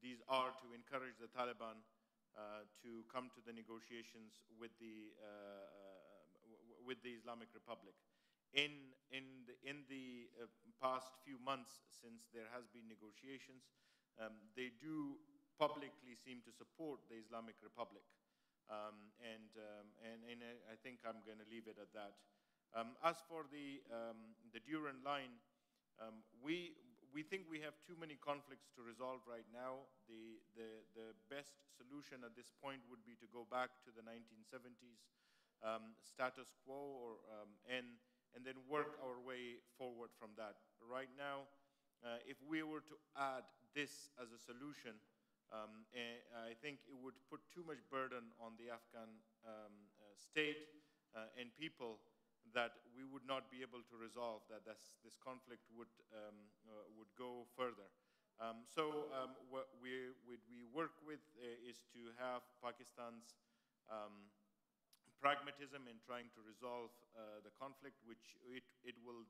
these are to encourage the Taliban to come to the negotiations with the Islamic Republic. In the past few months, since there has been negotiations, they do publicly seem to support the Islamic Republic, and I think I'm going to leave it at that. As for the Durand line, we think we have too many conflicts to resolve right now. The best solution at this point would be to go back to the 1970s status quo, and then work our way forward from that. Right now, if we were to add this as a solution, I think it would put too much burden on the Afghan state and people that we would not be able to resolve, that this conflict would go further. So what we work with is to have Pakistan's pragmatism in trying to resolve the conflict, which it will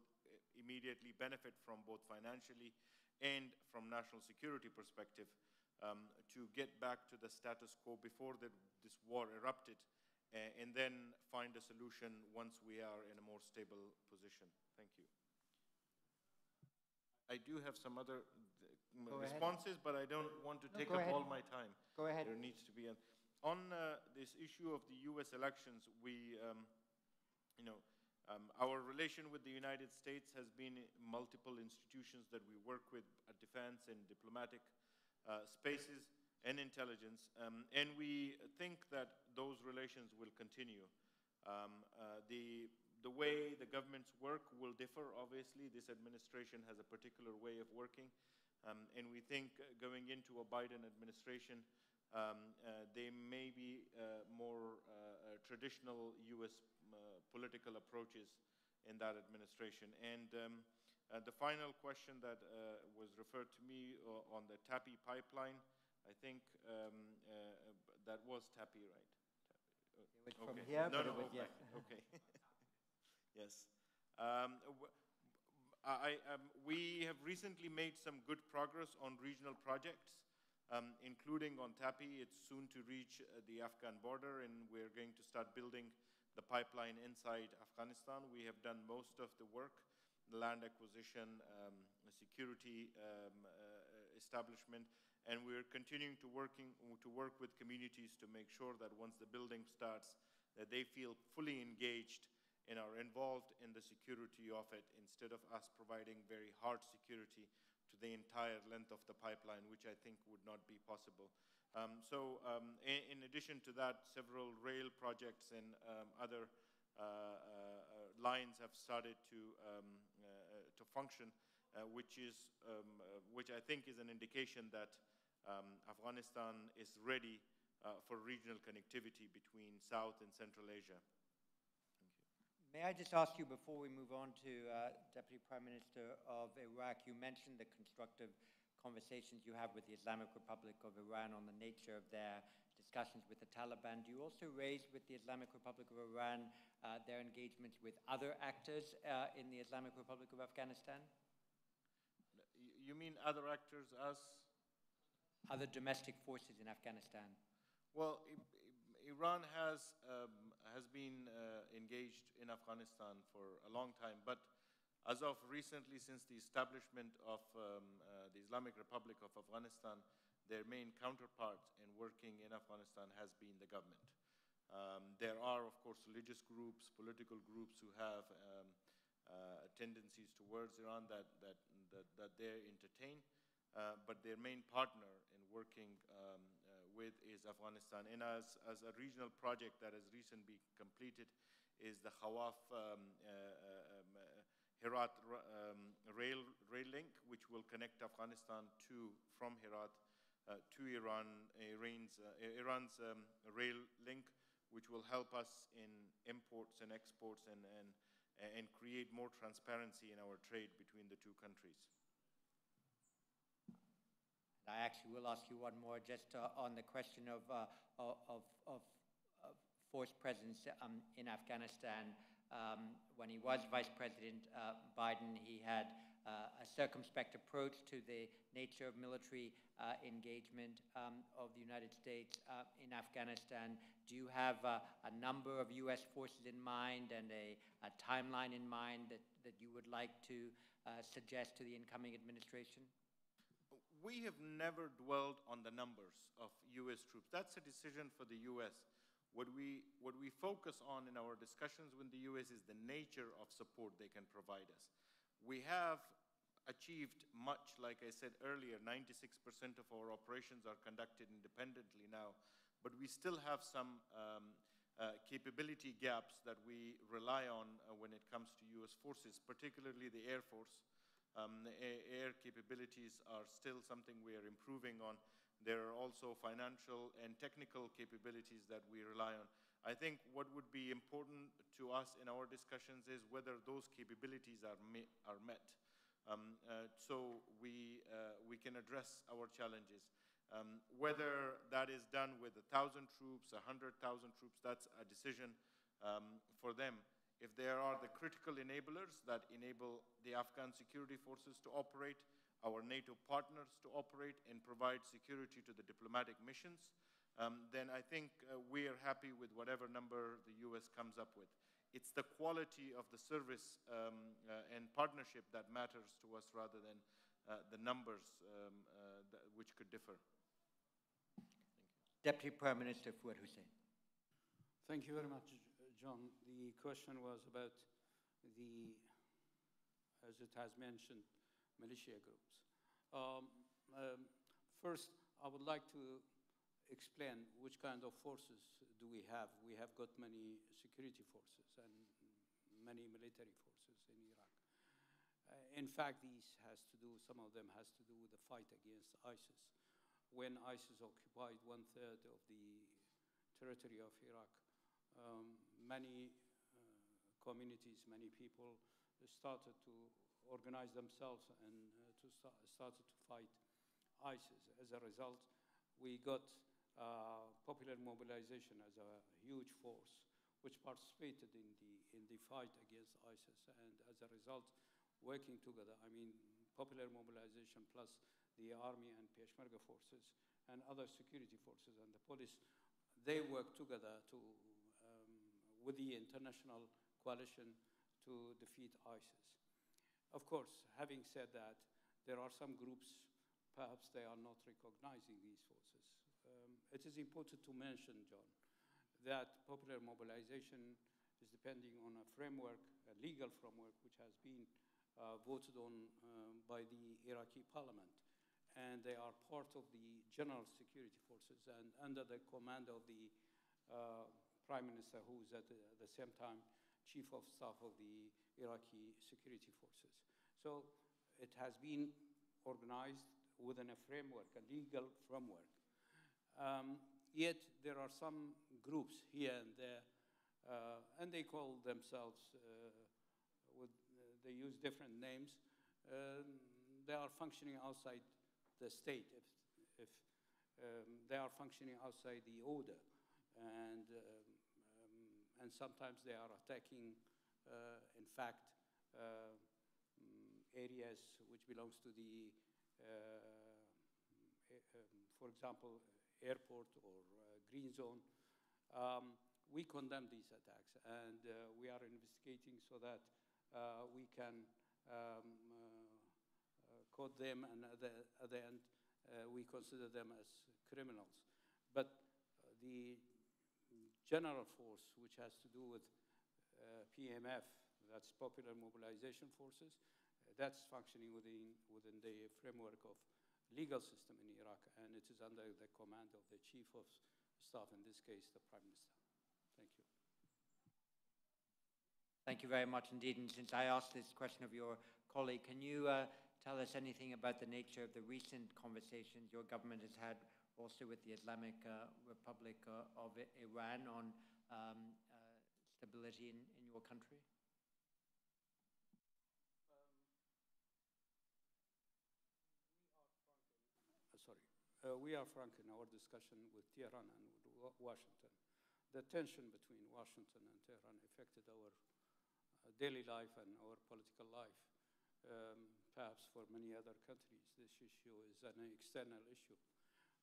immediately benefit from both financially and from national security perspective, to get back to the status quo before this war erupted, and then find a solution once we are in a more stable position. Thank you. I do have some other responses, but I don't want to take up all my time. Go ahead. There needs to be on this issue of the U.S. elections, we, our relation with the United States has been multiple institutions that we work with at defense and diplomatic spaces and intelligence, and we think that those relations will continue. The way the governments work will differ, obviously. This administration has a particular way of working, and we think going into a Biden administration, They may be more traditional U.S. Political approaches in that administration. And the final question that was referred to me on the TAPI pipeline, I think that was TAPI, right? It was from here, no, but no, it was, yes. Okay. Yes. We have recently made some good progress on regional projects, including on TAPI. It's soon to reach the Afghan border, and we're going to start building the pipeline inside Afghanistan. We have done most of the work, the land acquisition, security establishment, and we're continuing to work with communities to make sure that once the building starts, that they feel fully engaged and are involved in the security of it, instead of us providing very hard security to the entire length of the pipeline, which I think would not be possible. In addition to that, several rail projects and other lines have started to function, which I think is an indication that Afghanistan is ready for regional connectivity between South and Central Asia. Thank you. May I just ask you, before we move on to Deputy Prime Minister of Iraq, you mentioned the constructive conversations you have with the Islamic Republic of Iran on the nature of their discussions with the Taliban. Do you also raise with the Islamic Republic of Iran their engagements with other actors in the Islamic Republic of Afghanistan? You mean other actors as? Other domestic forces in Afghanistan. Well, Iran has been engaged in Afghanistan for a long time, but as of recently, since the establishment of the Islamic Republic of Afghanistan, their main counterpart in working in Afghanistan has been the government. There are, of course, religious groups, political groups who have tendencies towards Iran that they entertain, but their main partner in working with is Afghanistan. And as a regional project that has recently completed is the Khawaf Herat rail link, which will connect Afghanistan from Herat to Iran's rail link, which will help us in imports and exports and create more transparency in our trade between the two countries. I actually will ask you one more, just on the question of force presence in Afghanistan. When he was Vice President Biden, he had a circumspect approach to the nature of military engagement of the United States in Afghanistan. Do you have a number of U.S. forces in mind and a timeline in mind that you would like to suggest to the incoming administration? We have never dwelled on the numbers of U.S. troops. That's a decision for the U.S. What we focus on in our discussions with the U.S. is the nature of support they can provide us. We have achieved much, like I said earlier, 96% of our operations are conducted independently now, but we still have some capability gaps that we rely on when it comes to U.S. forces, particularly the Air Force. Air capabilities are still something we are improving on. There are also financial and technical capabilities that we rely on. I think what would be important to us in our discussions is whether those capabilities are met, so we can address our challenges. Whether that is done with 1,000 troops, 100,000 troops, that's a decision for them. If there are the critical enablers that enable the Afghan security forces to operate, our NATO partners to operate and provide security to the diplomatic missions, then I think we are happy with whatever number the U.S. comes up with. It's the quality of the service and partnership that matters to us rather than the numbers which could differ. Thank you. Deputy Prime Minister Fouad Hussain. Thank you very much, John. The question was about the, as it has mentioned, militia groups. First, I would like to explain which kind of forces do we have. We have got many security forces and many military forces in Iraq. In fact, some of them has to do with the fight against ISIS. when ISIS occupied 1/3 of the territory of Iraq, many communities, many people started to organize themselves and started to fight ISIS. As a result, we got popular mobilization as a huge force which participated in the fight against ISIS. And as a result, working together, I mean, popular mobilization plus the army and Peshmerga forces and other security forces and the police, they work together to, with the international coalition to defeat ISIS. Of course, having said that, there are some groups, perhaps they are not recognizing these forces. It is important to mention, John, that popular mobilization is depending on a framework, a legal framework, which has been voted on by the Iraqi parliament. And they are part of the general security forces and under the command of the prime minister, who is at the same time chief of staff of the Iraqi security forces. So it has been organized within a framework, a legal framework. Yet there are some groups here and there, and they call themselves, they use different names. They are functioning outside the state, if they are functioning outside the order. And sometimes they are attacking, in fact, areas which belongs to the, for example, airport or green zone. We condemn these attacks, and we are investigating so that we can caught them, and at the end, we consider them as criminals. But the general force, which has to do with PMF, that's Popular Mobilization Forces, that's functioning within the framework of legal system in Iraq, and it is under the command of the chief of staff, in this case, the prime minister. Thank you. Thank you very much indeed. And since I asked this question of your colleague, can you tell us anything about the nature of the recent conversations your government has had also with the Islamic Republic of Iran on stability in your country? We are frank in our discussion with Tehran and with Washington. The tension between Washington and Tehran affected our daily life and our political life. Perhaps for many other countries, this issue is an external issue.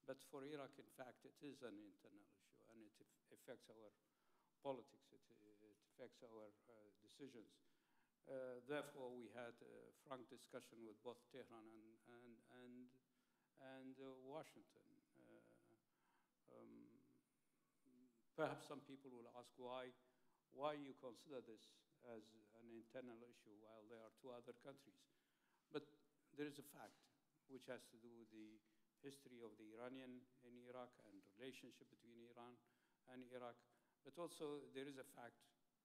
But for Iraq, in fact, it is an internal issue, and it affects our politics. It affects our decisions. Therefore, we had a frank discussion with both Tehran and Washington. Perhaps some people will ask why you consider this as an internal issue while there are two other countries. But there is a fact which has to do with the history of the Iranian in Iraq and relationship between Iran and Iraq. But also there is a fact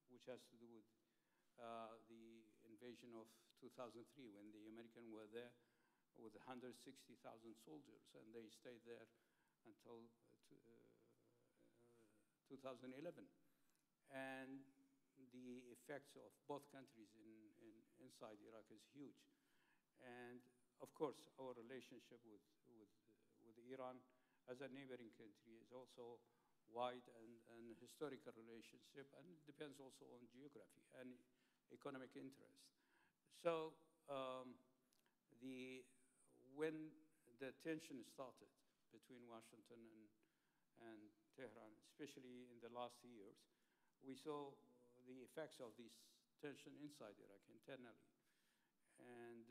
which has to do with the invasion of 2003 when the Americans were there with 160,000 soldiers, and they stayed there until 2011. And the effects of both countries inside Iraq is huge. And of course, our relationship with Iran as a neighboring country is also wide and historical relationship, and it depends also on geography and economic interest. So when the tension started between Washington and Tehran, especially in the last years, we saw the effects of this tension inside Iraq internally. And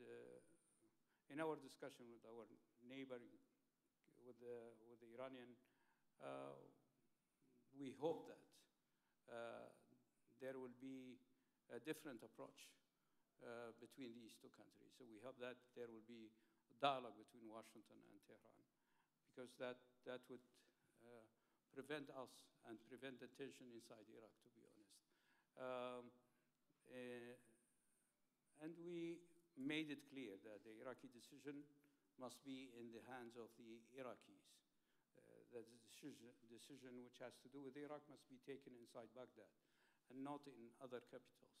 in our discussion with our neighboring, with the Iranian, we hope that there will be a different approach between these two countries. So we hope that there will be dialogue between Washington and Tehran, because that would prevent us and prevent the tension inside Iraq, to be honest. And we made it clear that the Iraqi decision must be in the hands of the Iraqis. That the decision which has to do with Iraq must be taken inside Baghdad and not in other capitals.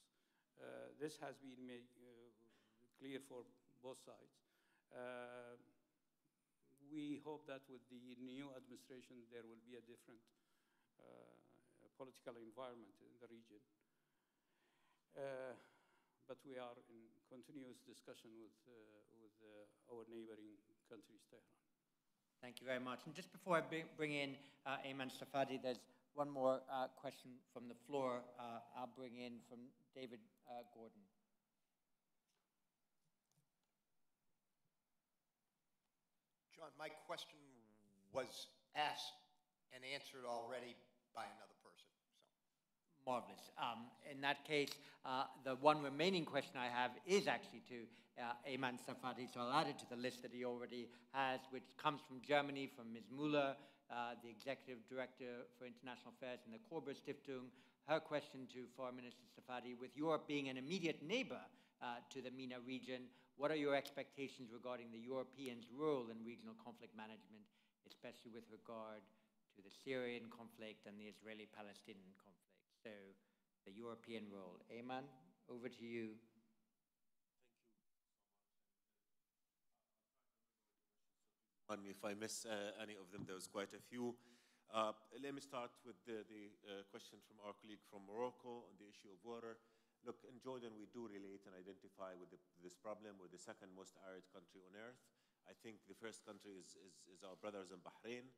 This has been made clear for both sides. We hope that with the new administration, there will be a different political environment in the region. But we are in continuous discussion with our neighboring countries, Tehran. Thank you very much. And just before I bring in Aman Safadi, there's one more question from the floor. I'll bring in from David Gordon. John, my question was asked and answered already by another person. So. Marvelous. In that case, the one remaining question I have is actually to Ayman Safadi, so I'll add it to the list that he already has, which comes from Germany, from Ms. Müller, the Executive Director for International Affairs in the Korber Stiftung. Her question to Foreign Minister Safadi: with Europe being an immediate neighbor to the MENA region, what are your expectations regarding the Europeans' role in regional conflict management, especially with regard to the Syrian conflict and the Israeli-Palestinian conflict? So, the European role. Ayman, over to you. Pardon me if I miss any of them. There was quite a few. Let me start with the question from our colleague from Morocco on the issue of water. Look, in Jordan, we do relate and identify with this problem. We're the second most arid country on earth. I think the first country is our brothers in Bahrain.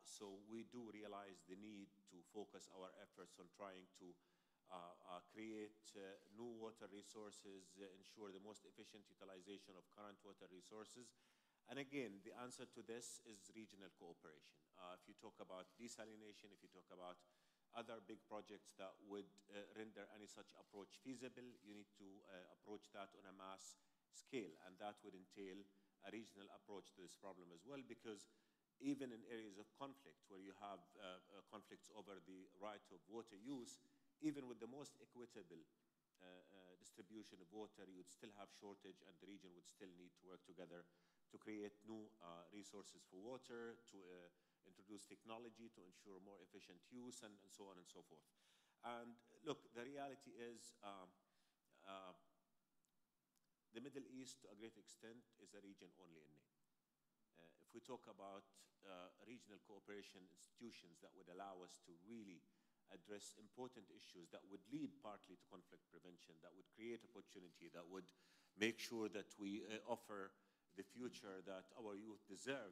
So we do realize the need to focus our efforts on trying to create new water resources, ensure the most efficient utilization of current water resources. And again, the answer to this is regional cooperation. If you talk about desalination, if you talk about other big projects that would render any such approach feasible, you need to approach that on a mass scale. And that would entail a regional approach to this problem as well, because even in areas of conflict, where you have conflicts over the right of water use, even with the most equitable distribution of water, you would still have shortage, and the region would still need to work together to create new resources for water, to introduce technology to ensure more efficient use, and so on and so forth. And look, the reality is the Middle East, to a great extent, is a region only in name. If we talk about regional cooperation institutions that would allow us to really address important issues that would lead partly to conflict prevention, that would create opportunity, that would make sure that we offer the future that our youth deserve,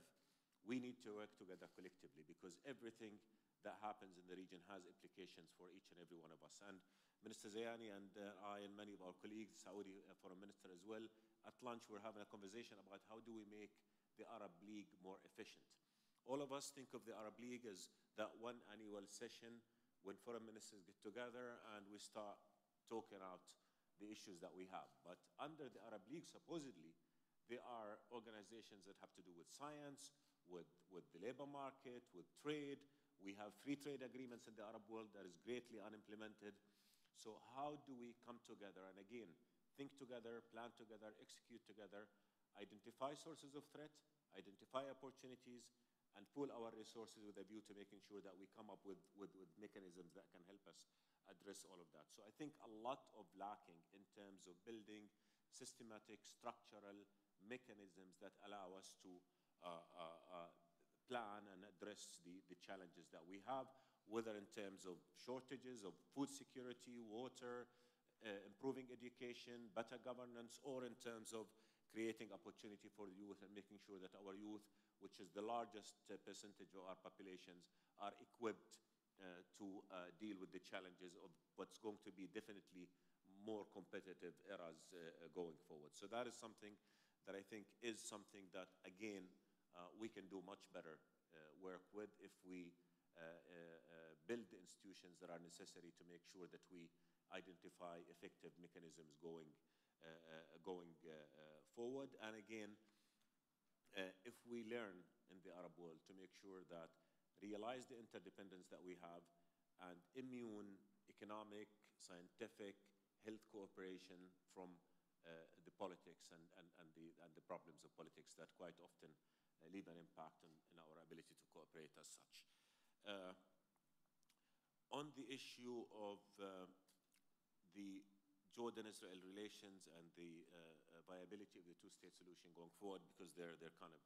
we need to work together collectively, because everything that happens in the region has implications for each and every one of us. And Minister Zayani and I and many of our colleagues, Saudi Foreign Minister as well, at lunch we're having a conversation about how do we make the Arab League more efficient. All of us think of the Arab League as that one annual session when foreign ministers get together and we start talking out the issues that we have. But under the Arab League, supposedly, there are organizations that have to do with science, with the labor market, with trade. We have free trade agreements in the Arab world that is greatly unimplemented. So how do we come together and, again, think together, plan together, execute together, identify sources of threat, identify opportunities, and pool our resources with a view to making sure that we come up with mechanisms that can help us address all of that. So I think a lot of lacking in terms of building systematic, structural mechanisms that allow us to plan and address the challenges that we have, whether in terms of shortages of food security, water, improving education, better governance, or in terms of creating opportunity for youth and making sure that our youth, which is the largest percentage of our populations, are equipped to deal with the challenges of what's going to be definitely more competitive eras going forward. So that is something that I think is something that, again, we can do much better work with if we build the institutions that are necessary to make sure that we identify effective mechanisms going forward. And again, if we learn in the Arab world to make sure that realize the interdependence that we have and immune economic, scientific, health cooperation from the politics and the problems of politics that quite often leave an impact in our ability to cooperate as such. On the issue of the Jordan-Israel relations and the viability of the two-state solution going forward, because they're kind of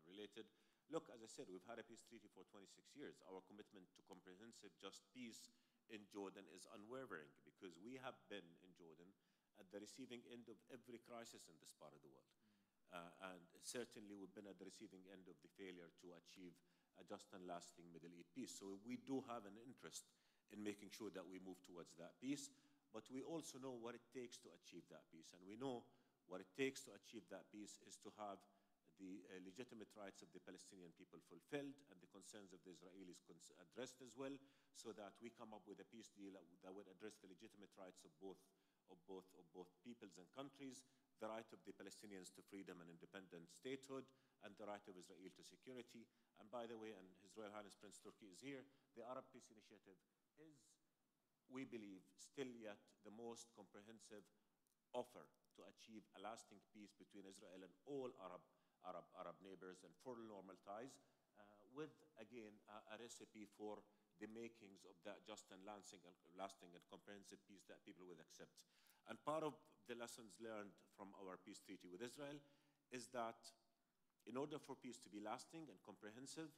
related. Look, as I said, we've had a peace treaty for 26 years. Our commitment to comprehensive, just peace in Jordan is unwavering, because we have been in Jordan at the receiving end of every crisis in this part of the world. And certainly we've been at the receiving end of the failure to achieve a just and lasting Middle East peace. So we do have an interest in making sure that we move towards that peace, but we also know what it takes to achieve that peace. And we know what it takes to achieve that peace is to have the legitimate rights of the Palestinian people fulfilled and the concerns of the Israelis addressed as well, so that we come up with a peace deal that would address the legitimate rights of both peoples and countries, the right of the Palestinians to freedom and independent statehood, and the right of Israel to security. And by the way, and His Royal Highness Prince Turki is here, the Arab Peace Initiative is, we believe, still yet the most comprehensive offer to achieve a lasting peace between Israel and all Arab neighbors and for normal ties, with, again, a recipe for the makings of that just and lasting and comprehensive peace that people will accept. And part of the lessons learned from our peace treaty with Israel is that in order for peace to be lasting and comprehensive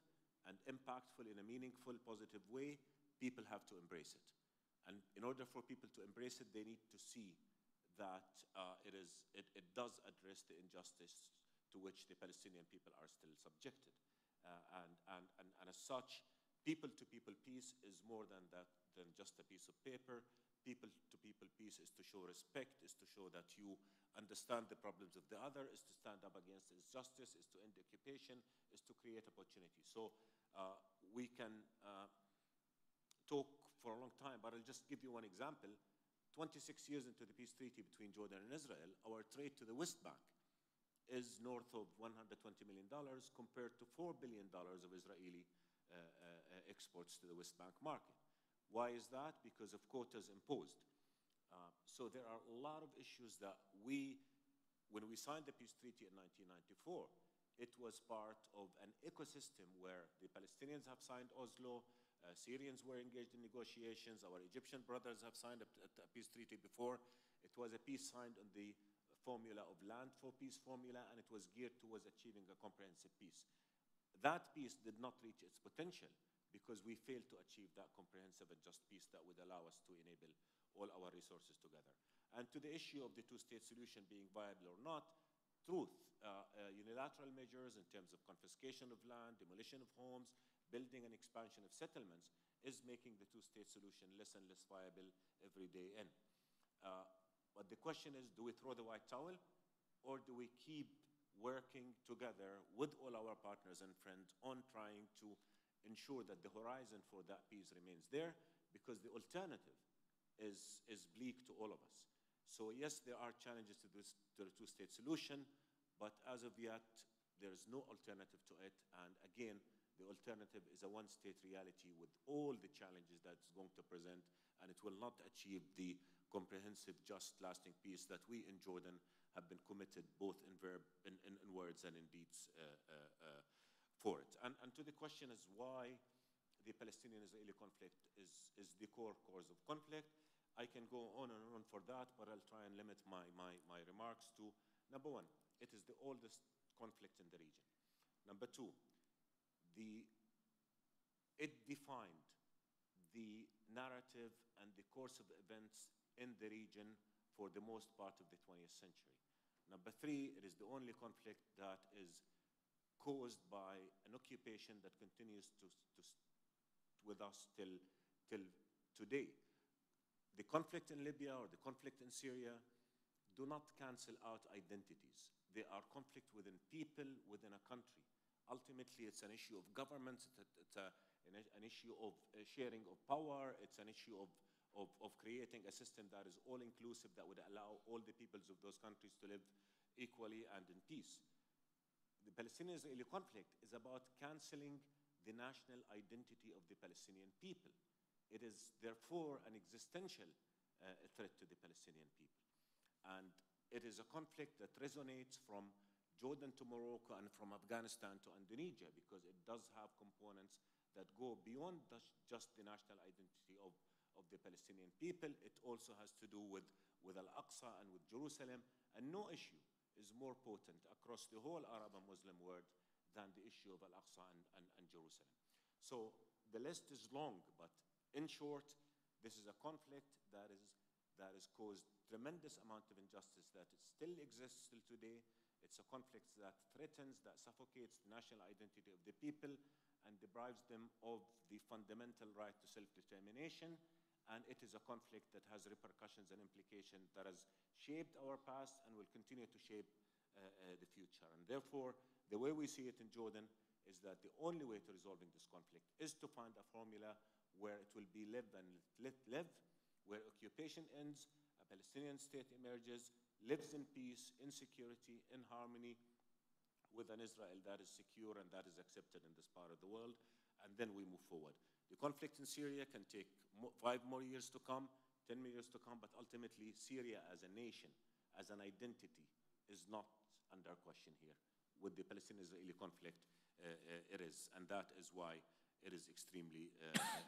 and impactful in a meaningful, positive way, people have to embrace it. And in order for people to embrace it, they need to see that it does address the injustice to which the Palestinian people are still subjected. And as such, people-to-people peace is more than just a piece of paper. People-to-people peace is to show respect, is to show that you understand the problems of the other, is to stand up against injustice, is to end occupation, is to create opportunity. So we can talk for a long time, but I'll just give you one example. 26 years into the peace treaty between Jordan and Israel, our trade to the West Bank is north of $120 million compared to $4 billion of Israeli exports to the West Bank market. Why is that? Because of quotas imposed. So there are a lot of issues that when we signed the peace treaty in 1994, it was part of an ecosystem where the Palestinians have signed Oslo, Syrians were engaged in negotiations, our Egyptian brothers have signed a peace treaty before. It was a peace signed on the formula of land for peace formula, and it was geared towards achieving a comprehensive peace. That peace did not reach its potential because we failed to achieve that comprehensive and just peace that would allow us to enable all our resources together. And to the issue of the two-state solution being viable or not, truth, unilateral measures in terms of confiscation of land, demolition of homes, building and expansion of settlements is making the two-state solution less and less viable every day in. But the question is, do we throw the white towel, or do we keep working together with all our partners and friends on trying to ensure that the horizon for that peace remains there? Because the alternative is bleak to all of us. So yes, there are challenges to the two-state solution, but as of yet, there is no alternative to it. And again, the alternative is a one-state reality with all the challenges that it's going to present, and it will not achieve the comprehensive, just, lasting peace that we in Jordan have been committed both in words and in deeds for it. And to the question is why the Palestinian-Israeli conflict is the core cause of conflict, I can go on and on for that, but I'll try and limit my remarks to, number one, it is the oldest conflict in the region. Number two, it defined the narrative and the course of events in the region for the most part of the 20th century. Number three, it is the only conflict that is caused by an occupation that continues with us till today. The conflict in Libya or the conflict in Syria do not cancel out identities. They are conflict within people, within a country. Ultimately, it's an issue of governments, it's an issue of sharing of power, it's an issue of creating a system that is all-inclusive, that would allow all the peoples of those countries to live equally and in peace. The Palestinian-Israeli conflict is about canceling the national identity of the Palestinian people. It is, therefore, an existential threat to the Palestinian people. And it is a conflict that resonates from Jordan to Morocco, and from Afghanistan to Indonesia, because it does have components that go beyond just the national identity of the Palestinian people. It also has to do with Al-Aqsa and with Jerusalem, and no issue is more potent across the whole Arab and Muslim world than the issue of Al-Aqsa and Jerusalem. So the list is long, but in short, this is a conflict that has caused tremendous amount of injustice that still exists till today. It's a conflict that threatens, that suffocates the national identity of the people and deprives them of the fundamental right to self-determination. And it is a conflict that has repercussions and implications that has shaped our past and will continue to shape the future. And therefore, the way we see it in Jordan is that the only way to resolving this conflict is to find a formula where it will be live and let live, where occupation ends, a Palestinian state emerges, lives in peace, in security, in harmony with an Israel that is secure and that is accepted in this part of the world, and then we move forward. The conflict in Syria can take 5 more years to come, 10 more years to come, but ultimately Syria as a nation, as an identity, is not under question here. With the Palestinian-Israeli conflict, it is, and that is why it is extremely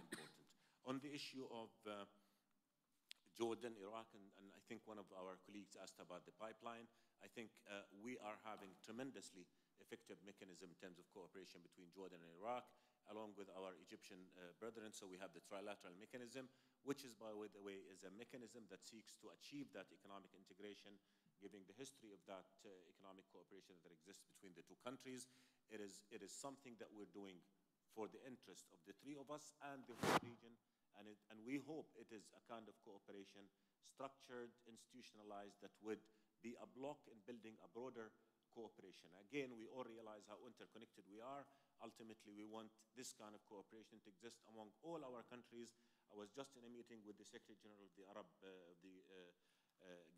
important. On the issue of Jordan, Iraq, and I think one of our colleagues asked about the pipeline, I think we are having tremendously effective mechanism in terms of cooperation between Jordan and Iraq, along with our Egyptian brethren. So we have the trilateral mechanism, which is, by the way, is a mechanism that seeks to achieve that economic integration, giving the history of that economic cooperation that exists between the two countries. It is something that we're doing for the interest of the three of us and the whole region, and we hope it is a kind of cooperation, structured, institutionalized, that would be a block in building a broader cooperation. Again, we all realize how interconnected we are. Ultimately, we want this kind of cooperation to exist among all our countries. I was just in a meeting with the Secretary General of the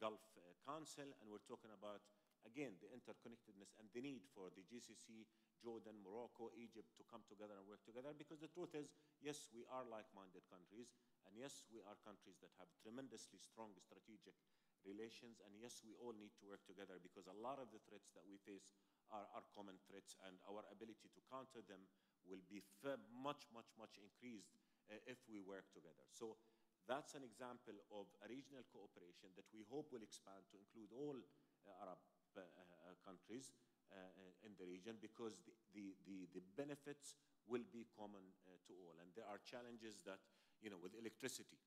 Gulf Council, and we're talking about, again, the interconnectedness and the need for the GCC, Jordan, Morocco, Egypt to come together and work together, because the truth is, yes, we are like-minded countries, and yes, we are countries that have tremendously strong strategic relations, and yes, we all need to work together, because a lot of the threats that we face are common threats, and our ability to counter them will be much increased if we work together. So that's an example of a regional cooperation that we hope will expand to include all Arab countries in the region, because the benefits will be common to all. And there are challenges that, with electricity,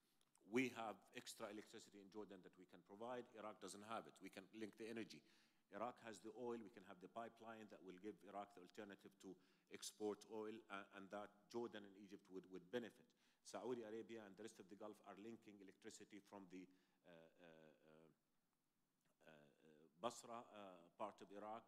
we have extra electricity in Jordan that we can provide. Iraq doesn't have it. We can link the energy. Iraq has the oil. We can have the pipeline that will give Iraq the alternative to export oil, and that Jordan and Egypt would benefit. Saudi Arabia and the rest of the Gulf are linking electricity from the Basra part of Iraq,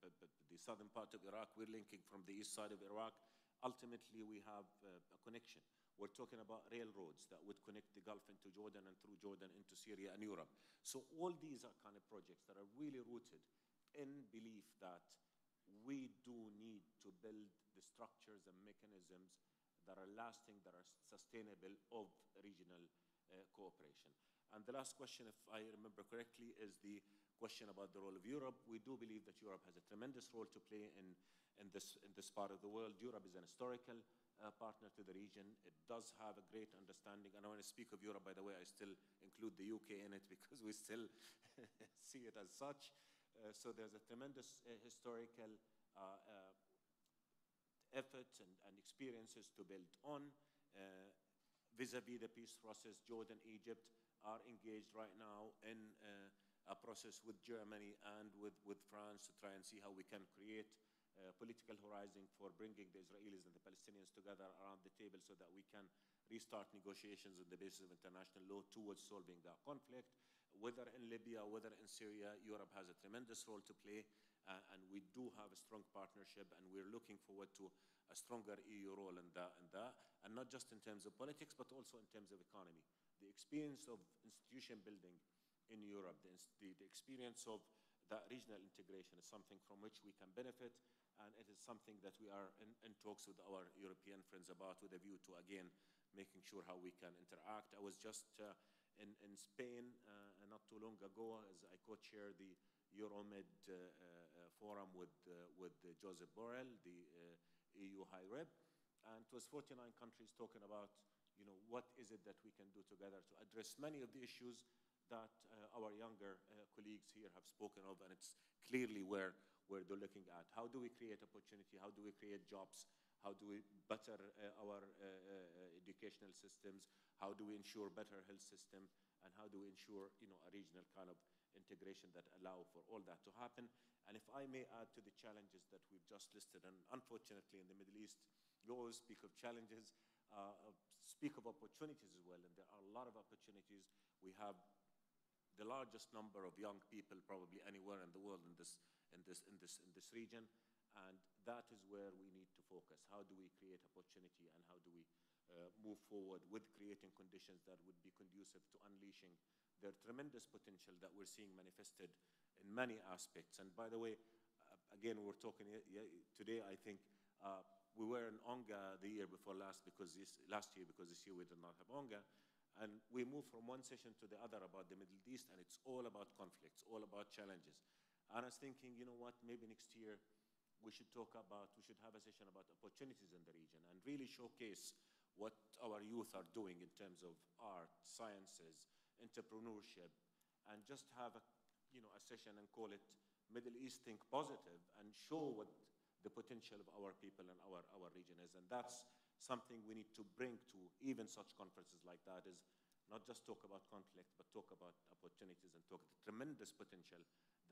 but the southern part of Iraq, we're linking from the east side of Iraq. Ultimately, we have a connection. We're talking about railroads that would connect the Gulf into Jordan and through Jordan into Syria and Europe. So all these are kind of projects that are really rooted in belief that we do need to build the structures and mechanisms that are lasting, that are sustainable of regional cooperation. And the last question, if I remember correctly, is the question about the role of Europe. We do believe that Europe has a tremendous role to play in this part of the world. Europe is an historical partner to the region. It does have a great understanding. And when I speak of Europe, by the way, I still include the UK in it, because we still see it as such. So there's a tremendous historical efforts and experiences to build on. Vis-a-vis the peace process, Jordan, Egypt are engaged right now in a process with Germany and with France to try and see how we can create political horizon for bringing the Israelis and the Palestinians together around the table, so that we can restart negotiations on the basis of international law towards solving that conflict. Whether in Libya, whether in Syria, Europe has a tremendous role to play, and we do have a strong partnership, and we're looking forward to a stronger EU role in that, and not just in terms of politics, but also in terms of economy. The experience of institution building in Europe, the experience of that regional integration is something from which we can benefit, and it is something that we are in talks with our European friends about, with a view to, again, making sure how we can interact. I was just in Spain not too long ago, as I co-chair the Euromed forum with Joseph Borrell, the EU High Rep, and it was 49 countries talking about, what is it that we can do together to address many of the issues that our younger colleagues here have spoken of, and it's clearly where they're looking at. How do we create opportunity? How do we create jobs? How do we better our educational systems? How do we ensure better health system? And how do we ensure, a regional kind of integration that allow for all that to happen? And if I may add to the challenges that we've just listed, and unfortunately in the Middle East, you always speak of challenges, speak of opportunities as well, and there are a lot of opportunities. We have the largest number of young people probably anywhere in the world in this region, and that is where we need to focus. How do we create opportunity, and how do we move forward with creating conditions that would be conducive to unleashing their tremendous potential that we're seeing manifested in many aspects. And by the way, again, we're talking today, I think, we were in ONGA the year before last last year because this year we did not have ONGA. And we moved from one session to the other about the Middle East, and it's all about conflicts, all about challenges. And I was thinking, you know what, maybe next year we should have a session about opportunities in the region and really showcase what our youth are doing in terms of art, sciences, entrepreneurship, and just have a session and call it Middle East Think Positive and show what the potential of our people and our region is. And that's something we need to bring to even such conferences like that, is not just talk about conflict, but talk about opportunities and talk the tremendous potential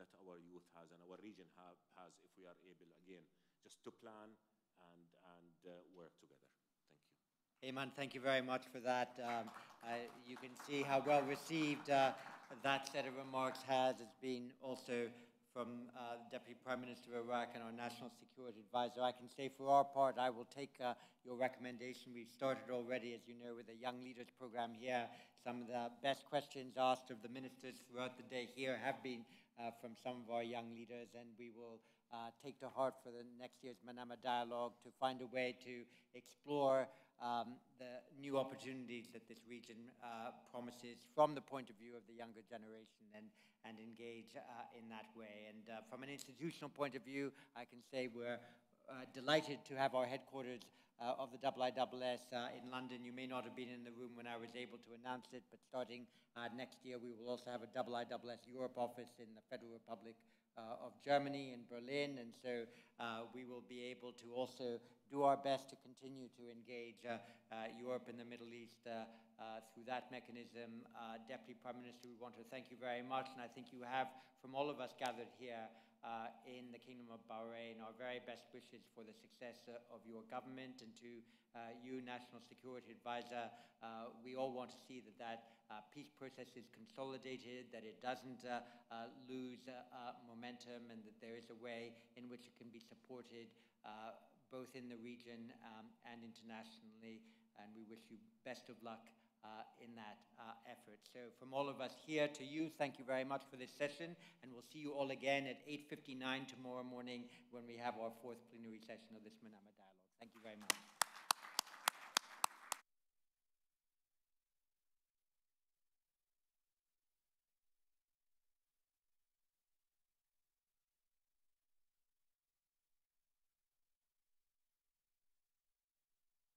that our youth has and our region has if we are able, again, just to plan and work together. Thank you. Ayman, thank you very much for that. You can see how well received that set of remarks has. It's been also from the Deputy Prime Minister of Iraq and our National Security Advisor. I can say for our part, I will take your recommendation. We've started already, as you know, with a Young Leaders program here. Some of the best questions asked of the ministers throughout the day here have been from some of our young leaders, and we will take to heart for the next year's Manama Dialogue to find a way to explore the new opportunities that this region promises from the point of view of the younger generation and engage in that way. And from an institutional point of view, I can say we're delighted to have our headquarters of the IISS in London. You may not have been in the room when I was able to announce it, but starting next year, we will also have a IISS Europe office in the Federal Republic of Germany in Berlin, and so we will be able to also do our best to continue to engage Europe and the Middle East through that mechanism. Deputy Prime Minister, we want to thank you very much, and I think you have, from all of us gathered here in the Kingdom of Bahrain, our very best wishes for the success of your government. And to you, National Security Advisor, we all want to see that peace process is consolidated, that it doesn't lose momentum, and that there is a way in which it can be supported both in the region and internationally. And we wish you best of luck in that effort. So from all of us here to you, thank you very much for this session, and we'll see you all again at 8:59 tomorrow morning when we have our 4th plenary session of this Manama Dialogue. Thank you very much.